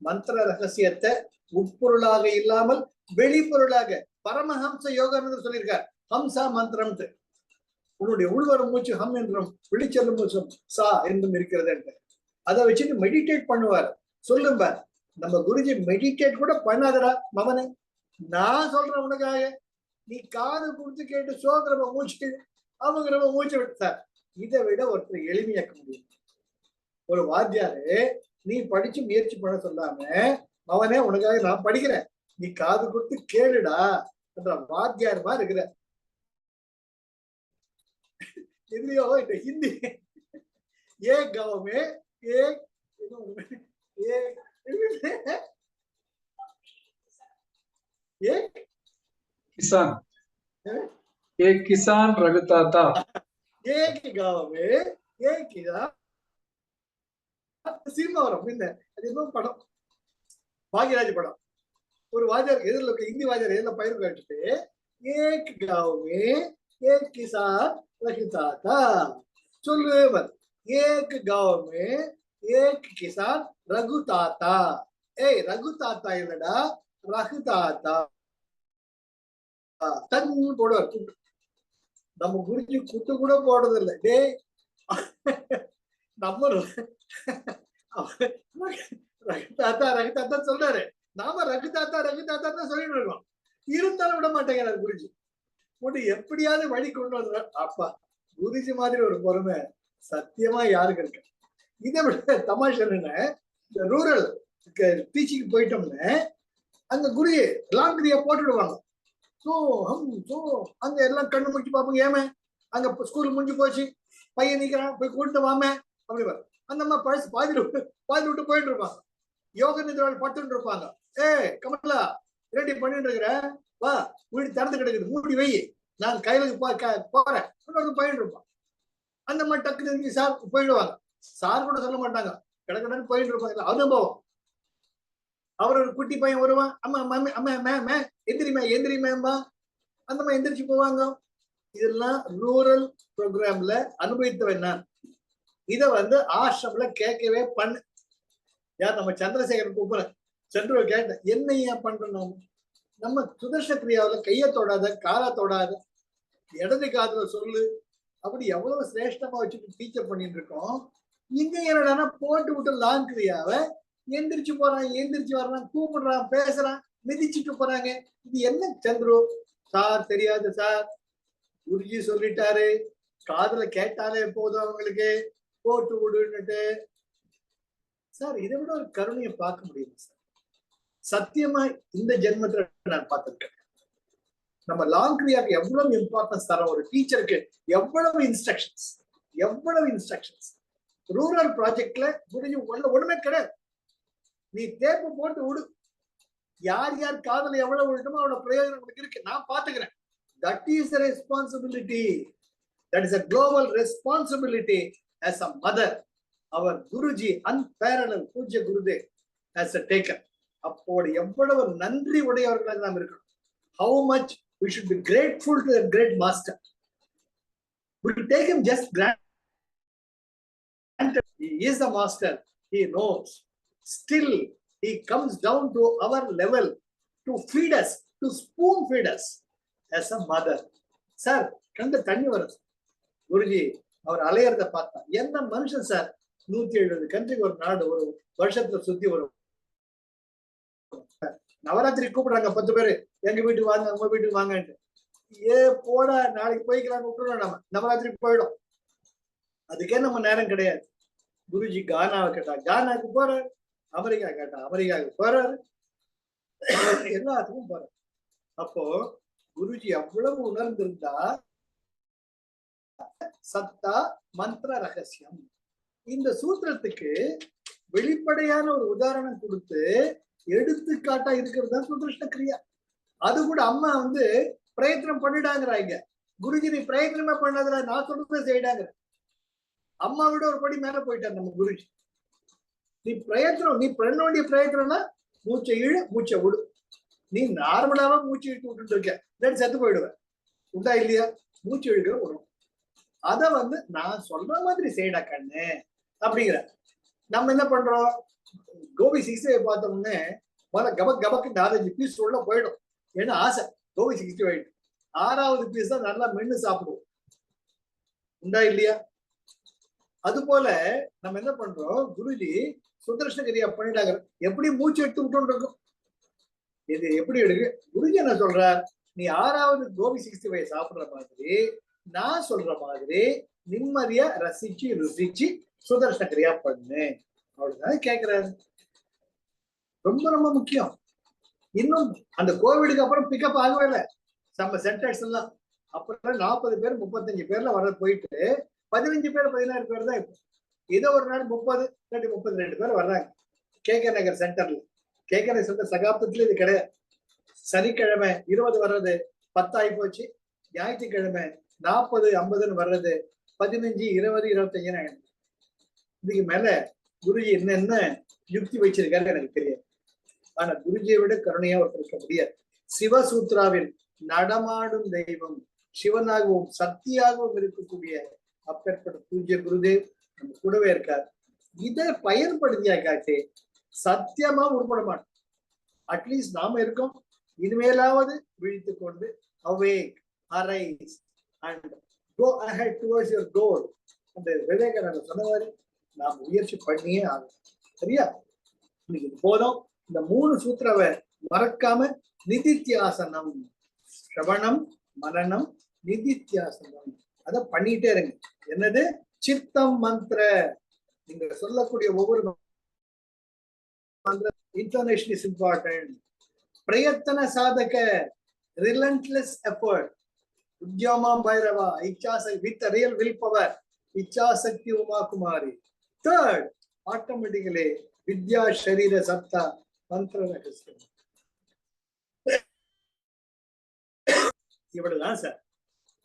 மந்திர ரகசியத்தை உட்பொருளாக இல்லாமல் வெளிப்பொருளாக பரமஹம்ச யோகானந்தர் சொல்லியிருக்கார். ஹம்சா மந்திரம், உன்னுடைய உள்வரும் மூச்சு ஹம் என்றும் வெளிச்செல்லும் மூச்சு சா என்றும் இருக்கிறது என்று அதை வச்சுட்டு மெடிடேட் பண்ணுவார். சொல்லுங்க, நம்ம குருஜி மெடிடேட் கூட பண்ணாதடா மவனே, நான் சொல்றேன் உனக்காக, நீ காது கொடுத்து கேட்டு சோதரம மூச்சு அவங்க மூச்சு விட்டார். இதை விட ஒருத்தர் எளிமையாக்க முடியும். ஒரு வாத்தியாரு நீ படிச்சு முயற்சி பண்ண சொல்லாம, அவனே உனக்காக நான் படிக்கிறேன், நீ காது கொடுத்து கேளுடா என்ற வாத்தியார் மாதிரி இருக்கிற. இதுலயோ இந்த ஹிந்தி ஏ கவமே किसान, एक किसान रघुताता, एक गांव में एक किसान. சினிமா வரும் இல்ல, அது என்ன படம், பாக்யராஜ் படம். ஒரு வாத்தியார் எதிரில் ஹிந்தி வாத்தியார் எதிரில் பயிர் காட்டுட்டு ஏக் गांव में एक किसान रघुताता சொல்லுவர். एक गांव में एक किसान रघुताता. ஏய் ரகுதாத்தா இல்லடா, ரகுதாத்தா. தன்னு போடுவார் குட்டு. நம்ம குருஜி குட்டு கூட போடுறது இல்லை. டே நம்ம ரகுதாத்தா ரகுதாத்தா சொல்றாரு, நாம ரகுதாத்தா ரகுதாத்தா தான் சொல்லிட்டு இருக்கோம். இருந்தாலும் விட மாட்டேங்கிறார் குருஜி. போட்டு எப்படியாவது வழி கொண்டு வந்த. அப்பா குருஜி மாதிரி ஒரு பொறுமை சத்தியமா யாருக்கு இருக்கு? இதை விட தமாஷ் என்னன்னு, இந்த ரூரல் டீச்சிங் போயிட்டோம்னு அங்க குருஜி லாங் கிரியா போட்டுடுவாங்க. அங்க எல்லாம் கண்ணு முடிச்சு பார்ப்போங்க. ஏமே அங்க ஸ்கூல் முடிஞ்சு போச்சு, பையன் நிக்கிறான், போய் கூட்டு வாமே அப்படி அந்த அம்மா பழசு பாதி விட்டு போயிட்டு இருப்பாங்க. யோக நிதிரால் பட்டுன்னு இருப்பாங்க. கமலா ரெடி பண்ணிட்டு இருக்கிற, வா வீடு திறந்து கிடக்குது, மூடி வை நான் கையில போறேன், போயிட்டு இருப்பான். அந்த மாதிரி டக்குனு சார் போயிடுவாங்க. சார் கூட சொல்ல மாட்டாங்க, கிடக்கடன்னு போயிட்டு இருப்பாங்க. அனுபவம். அவர் ஒரு குட்டி பையன் வருவான், அம்மா மம்மி அம்மா எந்திரிமா எந்திரிமேம்பா, அந்த மாதிரி எந்திரிச்சு போவாங்க. இதெல்லாம் ரூரல் ப்ரோக்ராம்ல அனுபவித்தவன் நான். இத ஆசிரமல கேட்கவே பண்ணு. யார் நம்ம சந்திரசேகரன் கூப்பிடுறேன், சென்று கேட்டேன், என்ன ஏன் பண்றோம்? நம்ம சுதர்ஷன கிரியாவில கையை தொடாத, காலை தொடாத, இடது காதுல சொல்லு, அப்படி எவ்வளவு சிரேஷ்டமா வச்சுட்டு டீச்சர் பண்ணிட்டு இருக்கோம். இங்க என்னடா போட்டு விட்டு லாங் கிரியாவை எந்திரிச்சு போறான், எந்திரிச்சு வர்றான், கூப்பிடுறான், பேசுறான், மிதிச்சுட்டு போறாங்க. இது என்ன சந்துரு? சார் தெரியாது சார், குருஜி சொல்லிட்டாரு, காதுல கேட்டாலே போதும் அவங்களுக்கு, போட்டு விடுன்னுட்டு. சார் இதை விட ஒரு கருணையை பார்க்க முடியுமா சார்? சத்தியமா இந்த ஜென்மத்துல நான் பார்த்திருக்கேன். நம்ம லாங் கிரியாவுக்கு எவ்வளவு இம்பார்ட்டன்ஸ் தரோம். ஒரு டீச்சருக்கு எவ்வளவு இன்ஸ்ட்ரக்ஷன்ஸ், எவ்வளவு இன்ஸ்ட்ரக்ஷன்ஸ். ரூரல் ப்ராஜெக்ட்ல குருஜி ஒண்ணுமே கிடையாது. நீ தேப்பு போட்டு விடு, யார் யார் காதல எவ்வளவு விடணுமோ அவனோட பிரயோஜனம் உங்களுக்கு இருக்கு, நான் பாத்துக்கிறேன். That is a responsibility. That is a global responsibility as a mother. Our Guruji, unparalleled Pujya Gurudev has taken. அப்போது எவ்வளவு நன்றி உடையவர்களாக நாம் இருக்கணும். How much we should be grateful to that great master. We take him just granted. He is the master. He knows. Still, he comes down to our level to feed us, to spoon feed us as a mother. Sir, கண்ட தண்ணி வரும். குருஜி அவர் அலையறத பார்த்தா என்ன மனுஷன் sir. 170 கண்ட்ரிக்கு ஒரு நாடு, ஒரு வருஷத்துல சுத்தி வரும். நவராத்திரி கூப்பிடுறாங்க 10 பேரு, எங்க வீட்டுக்கு வாங்க, உங்க வீட்டுக்கு வாங்கன்ட்டு. ஏ போட, நாளைக்கு போய்க்கலாம் கூப்பிடுறோம். நம்ம நவராத்திரிக்கு போயிடும். அதுக்கே நம்ம நேரம் கிடையாது. குருஜி கானாவை கேட்டா கானாவுக்கு போறாரு, அமெரிக்கா கேட்டா அமெரிக்காவுக்கு போறாரு, எல்லாத்துக்கும் போறாரு. அப்போ குருஜி அவ்வளவு உணர்ந்திருந்தா சத்தா மந்திர ரகசியம். இந்த சூத்திரத்துக்கு வெளிப்படையான ஒரு உதாரணம் கொடுத்து எடுத்துக்காட்டா இருக்கிறது தான் சுதர்ஷன கிரியா. அது கூட அம்மா பிரயத்தனம் பண்ணிடாங்கிறாங்க. குருஜி நீ பிரயத்தனமே பண்ணாத, நான் சொல்றதை செய்யிடாங்க. அம்மா விட ஒரு படி மேல போயிட்டார் நம்ம குருஜி. நீ பிரயத்தனம், நீ பண்ண வேண்டிய பிரயத்தனம்னா மூச்சை இழு, மூச்சை விடு. நீ நார்மலாவா மூச்சு இழுத்து விட்டுட்டு இருக்க, இல்லாட்டி செத்து போயிடுவேன். உண்டா இல்லையா? மூச்சு இழுக்கிற விடும். அத நான் சொல்ற மாதிரி செய்யடா கண்ணு அப்படிங்கிற. நம்ம என்ன பண்றோம்? கோபி 65 பார்த்த உடனே கபக் கபக்கு 4-5 பீஸ் உள்ள போயிடும். ஏன்னா ஆசை கோபி 65. 6வது பீஸ் தான் நல்லா மென்னு சாப்பிடுவோம். உண்டா இல்லையா? அது போல நம்ம என்ன பண்றோம்? குருஜி சுதர்ஷன கிரியா பண்ணிட்டாங்க. எப்படி மூச்சு எடுத்து விட்டு இருக்கும். இது எப்படி எடுக்கு? குருஜி என்ன சொல்றார்? நீ 6வது கோபி 65 சாப்பிடுற மாதிரி, நான் சொல்ற மாதிரி நிம்மதியா ரசிச்சு ருசிச்சு சுதர்ஷன கிரியா பண்ணு. அவ்வளவுதான் கேட்கிறாரு. ரொம்ப ரொம்ப முக்கியம். இன்னும் அந்த கோவிடுக்கு அப்புறம் பிக்கப் ஆகவே இல்லை நம்ம சென்டர்ஸ் எல்லாம். அப்புறம் 40 பேர் 35 பேர்ல வர போயிட்டு 15 பேர் 16 பேர் தான் இப்போ. ஏதோ ஒரு நாள் 30 32 பேர் வர்றாங்க கேகே நகர் சென்டர்ல. கேகே நகர் சென்டர் சகாப்தத்துல இது கிடையாது. சனிக்கிழமை 20 வர்றது 10 ஆகி போச்சு. ஞாயிற்றுக்கிழமை 40 50 வர்றது 15 20 25 ஆயிடும். இதுக்கு மேல குருஜி என்ன யுக்தி வச்சிருக்காரு எனக்கு தெரியாது. ஆனா குருஜியை விட கருணையா ஒருத்தர் இருக்க முடியாது. சிவசூத்ராவில் நடமாடும் தெய்வம், சிவனாகவும் சக்தியாகவும் இருக்கக்கூடிய அப்பேற்பட்ட பூஜ்ய குருதேவ் நம்ம கூடவே இருக்கார். இதை பயன்படுத்தியா காட்டி சத்தியமா உருப்பட மாட்டோம். அட்லீஸ்ட் நாம இருக்கோம். இனிமேலாவது விழித்து கொண்டு awake, arise and go ahead towards your goal. அந்த விவேகானந்தர் சொன்ன மாதிரி நாம் முயற்சி பண்ணியே ஆகும். சரியா? இன்னைக்கு போதும். இந்த 3 சூத்திரவை மறக்காம நிதித்தியாசனம், ஸ்ரவணம், மனனம், நிதித்தியாசனம் அத பண்ணிட்டே இருங்க. என்னது? சித்தம் மந்திர. நீங்க சொல்லக்கூடிய ஒவ்வொரு மந்திர இன்டோனேஷன் இஸ் இம்பார்ட்டன்ட். பிரயத்தன சாதக, relentless effort. உத்யமா Bairavaa, இச்சாசக்தி with a real willpower, இச்சாசக்தி Uma Kumari. Third, automatically வித்யா ஷரீர சத்தா மந்திர ரகசியம். இவ்வளவுதான் சார்.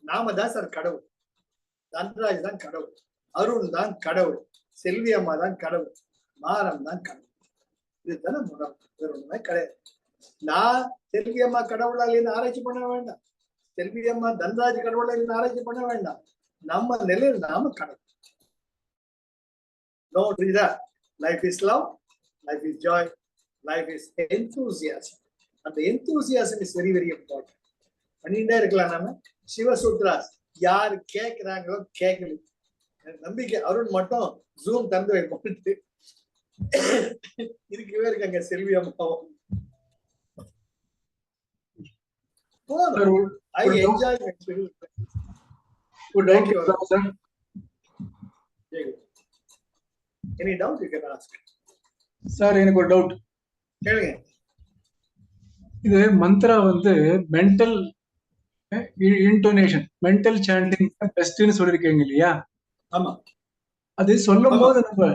நாம தான் சார் கடவுள். தன்ராஜ் தான் கடவுள், அருண் தான் கடவுள், செல்வி அம்மா தான் கடவுள், மாறன் தான் கடவுள். இதுதானே முறை, வேற ஒண்ணுமே கிடையாது. நான் செல்வி அம்மா கடவுளா இல்லைன்னு ஆராய்ச்சி பண்ண வேண்டாம், செல்வி அம்மா தன்ராஜ் கடவுளா இல்லைன்னு ஆராய்ச்சி பண்ண வேண்டாம். நம்ம நிலையில் நாம கடவுள். No, life is love, life is joy, life is enthusiasm. And the enthusiasm is very, very important. பண்ணிட்டே இருக்கலாம். நாம சிவசூத்ராஸ் யாரு கேட்கிறாங்களோ கேட்கல, நம்பிக்கை. அருண் மட்டும் ஜூம் திறந்து வைப்போம். இருக்கவே இருக்காங்க செல்வி அம்மாவும். I enjoy my experience. Thank you. Any doubt you can ask. Sir எனக்கு ஒரு டவுட். கேளுங்க. இது மந்த்ரா வந்து மென்டல் இன்டோனேஷன், மென்டல் சாண்டிங் பெஸ்ட்னு சொல்லிருக்கீங்க இல்லையா? ஆமா. அது சொல்லும் போது நம்ம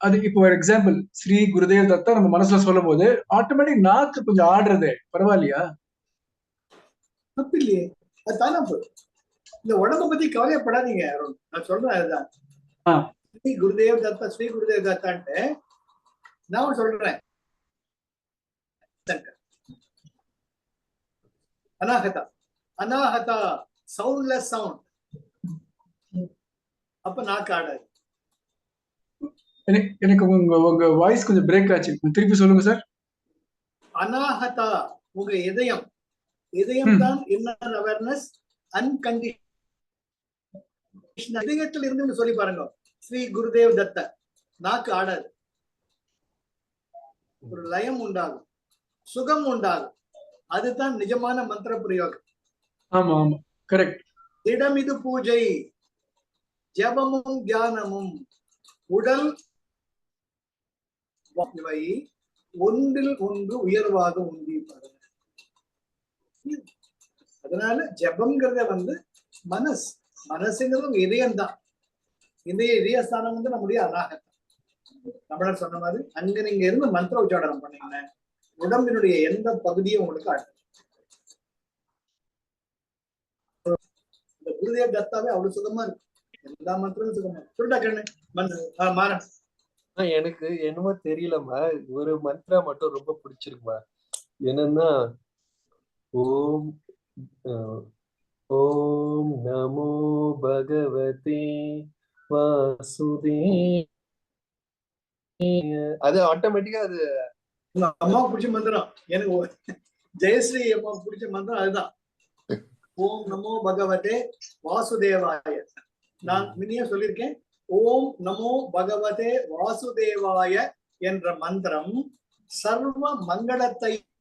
அது இப்போ ஒரு எக்ஸாம்பிள் ஸ்ரீ குருதேவ் தத்தா நம்ம மனசுல சொல்லும் போது ஆட்டோமேட்டிக் நாக்கு கொஞ்சம் ஆடுறது பரவாயில்லையா? தப்பு இல்லையே, அது தானா போதும். இந்த உடம்ப பத்தி கவலையப்படாதீங்க அருண், நான் சொல்றேன் அதுதான். ஸ்ரீ குருதேவ் தத்தா, ஸ்ரீ குருதேவ் தத்தான்ட்டு நான் சொல்றேன். அனாஹதா, அனாஹதா, சவுண்ட்லெஸ் சவுண்ட். அப்ப நாக்கு ஆடாது. எனக்கு உங்க வாய்ஸ் கொஞ்சம் பிரேக் ஆச்சு, திருப்பி சொல்லுங்க சார். அனாஹதா உங்க இதயம், இதயம் தான் இன்னர் அவேர்னஸ், அன்கண்டிஷனல். இதயத்தில் இருந்து சொல்லி பாருங்க ஸ்ரீ குருதேவ் தத்த, நாக்கு ஆடாது. ஒரு லயம் உண்டாகும், சுகம் உண்டாகும். அதுதான் நிஜமான மந்திர பிரயோகம். ஆமா ஆமா, கரெக்ட். திடம் இது பூஜை, ஜபமும் தியானமும், உடல் இவை ஒன்றில் ஒன்று உயர்வாக உந்தி பாருங்க. அதனால ஜபம்ங்கிறத வந்து மனசு, மனசுங்கிறது இதயம் தான். இதயஸ்தானம் வந்து நம்முடைய அனாகத்தம். தமிழர் சொன்ன மாதிரி அங்க நீங்க இருந்து மந்திர உச்சாரணம் பண்ணீங்கன்னா உடம்பினுடைய எந்த பகுதியும் உங்களுக்கு ஆடும். இந்த குருதேவ் தத்தாவே அவ்வளவு சுகமா இருக்கு, எல்லா மந்திரமும் சுகமா இருக்கு. சொல்லிட்டா கண்ணு மாறன். எனக்கு என்னமோ தெரியலம்மா, ஒரு மந்த்ரா மட்டும் ரொம்ப பிடிச்சிருக்குமா. என்னன்னா ஓம் ஓம் நமோ பகவதே வாசுதே. அது ஆட்டோமேட்டிக்கா அது அம்மாவுக்கு பிடிச்ச மந்திரம். எனக்கு ஜெயஸ்ரீ அம்மாவுக்கு பிடிச்ச மந்திரம் அதுதான். ஓம் நமோ பகவதே வாசுதேவாய. நான் முன்னையே சொல்லியிருக்கேன், ஓம் நமோ பகவதே வாசுதேவாய என்ற மந்திரம் சர்வ மங்களத்தையும்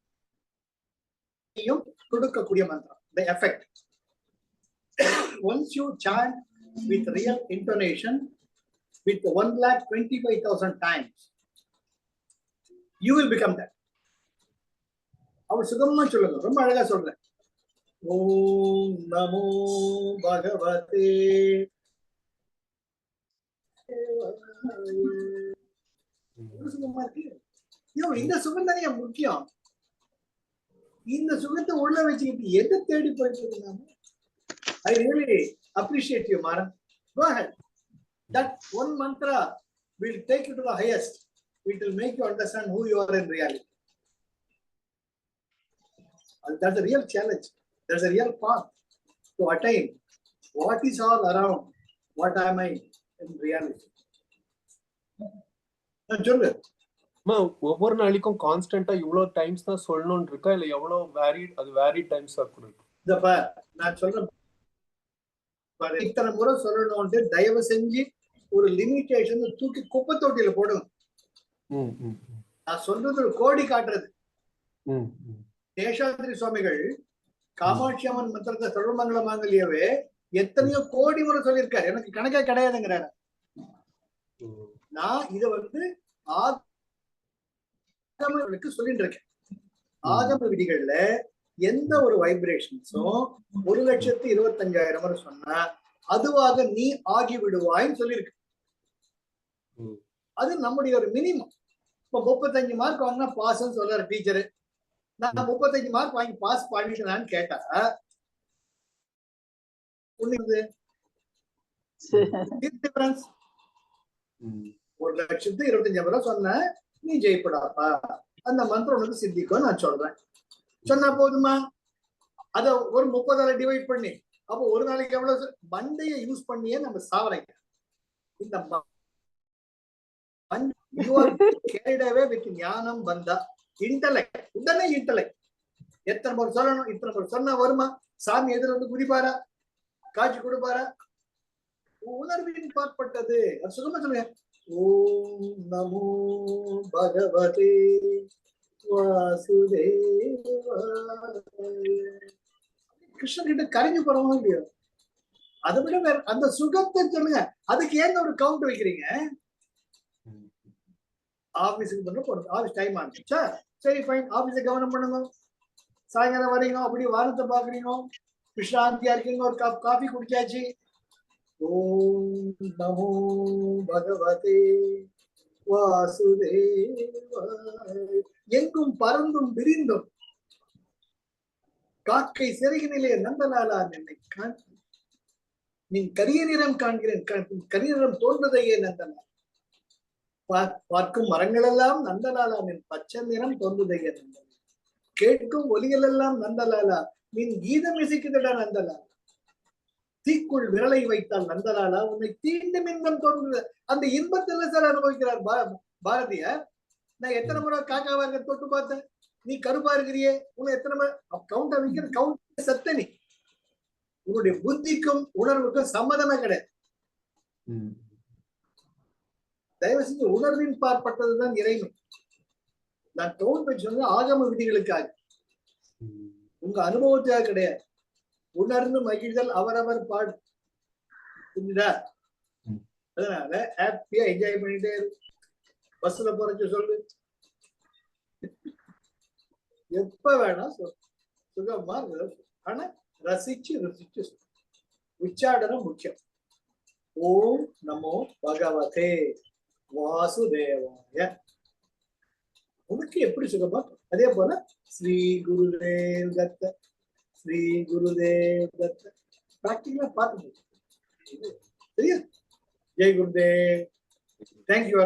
கொடுக்கக்கூடிய மந்திரம். The effect. Once you chant with real intonation with 1,25,000 times, you will become that. அவர் சுகமா சொல்லுங்க, ரொம்ப அழகா சொல்றேன். ஓம் நமோ பகவதே சுகமா இருக்கு. இந்த சுகம் தானே முக்கியம். இந்த சுகத்தை உள்ள வச்சுக்கிட்டு எதை தேடி போயிட்டு இருக்காங்க? I really appreciate you, Maran. Go ahead. That one mantra will take you to the highest. It will make you understand who you are in reality. And that's a real challenge. There's a real path to attain what is all around. What am I in reality? சொல்லு. ஒவ்வொரு நாளைக்கும் கான்ஸ்டன்டா இவ்வளவு times தான் சொல்லணும்னு இருக்கா, இல்ல எவ்வளவு varied, அது வேரிட் டைம்ஸா கூட இருக்கு? நான் சொல்றேன், இத்தனை முறை சொல்லணும்னு தயவு செஞ்சு ஒரு லிமிட்டேஷன் தூக்கி குப்பை தொட்டியில போடுங்க. நான் சொல்றது ஒரு கோடி காட்டுறது. சேஷாத்ரி சுவாமிகள் காமாட்சி அம்மன் மந்திரத்தை சர்வமங்கள மாங்கல்யவே எத்தனையோ கோடி முறை சொல்லியிருக்காரு, எனக்கு கணக்கே கிடையாதுங்கிறாரு. நான் இதை வந்து ஆகமங்களுக்கு சொல்லிட்டு இருக்கேன். ஆகம விதிகள்ல எந்த ஒரு வைப்ரேஷன்ஸும் 1,25,000 முறை சொன்னா அதுவாக நீ ஆகி விடுவாய்ன்னு சொல்லியிருக்கு. அது நம்முடைய ஒரு மினிமம். இப்ப 35 மார்க் வாங்கினா பாஸ்ன்னு சொல்றாரு டீச்சரு. நான் 35 மார்க் வாங்கி பாஸ் பண்ணிட்டேனான்னு கேட்டா உன்னை டிஃபரன்ஸ் 1,25,000 சொன்ன நீ ஜெயிப்படாப்பா, அந்த மந்திரம் உனக்கு சித்திக்கும் நான் சொல்றேன். சொன்னா போதுமா? அத ஒரு 30ஆல டிவைட் பண்ணி, அப்போ ஒரு நாளைக்கு எவ்வளவு மண்டையை யூஸ் பண்ணியே நம்ம சாவரைங்க. இந்த you are carried away with ஞானம் பந்தா, இன்டலெக்ட், உடனே இன்டலெக்ட். எத்தனை பேர் சொல்லணும், இத்தனை பேர் சொன்னா வருமா? சாமி எதிர வந்து குதிப்பாரா, காட்சி கொடுப்பாரா? உணர்வின் பாற்பட்டது. அது சுகமா சொல்லுங்க. ஓம் நமோ பகவதே வாசுதேவாய. கிருஷ்ணன் கிட்ட கரைஞ்சு போறவங்க இல்லையோ, அதை விட வேற அந்த சுகத்தை சொல்லுங்க. அதுக்கு ஏன் ஒரு கவுண்ட் வைக்கிறீங்க? ஆபீஸுக்கு பண்ண போறது, ஆபீஸ் டைம் ஆனிச்சா, சரி ஃபைன், ஆபீஸை கவனம் பண்ணுங்க. சாயங்காலம் வரீங்க, அப்படி வாரத்தை பாக்குறீங்க, விஷ்ராந்தியா இருக்கீங்க, ஒரு கப் காஃபி குடிச்சாச்சு. ஓம் நமோ பகவதே வாசுதேவாய. எங்கும் பறந்தும் விரிந்தும் காக்கை சிறகினிலே நந்தலாலா என்னை நீ கரிய நிறம் காண்கிறேன், கரிய நிறம் தோன்றதையே நந்தலாலா. பார்க்கும் மரங்கள் எல்லாம் நந்தலாலா, நின் பச்சை நிறம் தோன்றுதையே நந்தலாலா. கேட்கும் ஒலிகள் எல்லாம் நந்தலாலா, நின் கீதம் இசைக்குதடா நந்தலாலா. தீக்குள் விரலை வைத்தால் நந்தலாலா, உன்னை தீண்டும் இன்பம் தோன்றுது. அந்த இன்பத்துல சார் அனுபவிக்கிறார் பாரதியார். நான் எத்தனை முறை காக்காவா இருக்க தொட்டு பார்த்தேன், நீ கருப்பா இருக்கிறியே, உன்னை எத்தனை முறை கவுண்ட் வைக்கிற கவுண்ட் சத்த. நீ உன்னுடைய புத்திக்கும் உணர்வுக்கும் சம்மதமே கிடையாது. தயவு செஞ்சு உணர்வின் பார்ப்பட்டதுதான் இறைமை. நான் கவுண்ட் வச்சு சொன்ன ஆகம விதிகளுக்காக, உங்க அனுபவத்துக்காக கிடையாது. உணர்ந்து மகிழ்தல் அவரவர் பாடு, புரிஞ்சுதா? அதனால ஹாப்பியா என்ஜாய் பண்ணிட்டே இருக்கு. பஸ்ல போறச்சு சொல்லு, எப்ப வேணா சொல்லு, சுகமா இருக்கு. ஆனா ரசிச்சு ருசிச்சு சொல்லு. உச்சாடனம் முக்கியம். ஓம் நமோ பகவதே வாசுதேவாய. உனக்கு எப்படி சுகமா, அதே போல ஸ்ரீ குருதேவ் தத்த, ஸ்ரீ குருதேவ் தத்த பிராக்டிகலா பார்த்து சரியா? ஜெய் குருதேவ். தேங்க்யூ.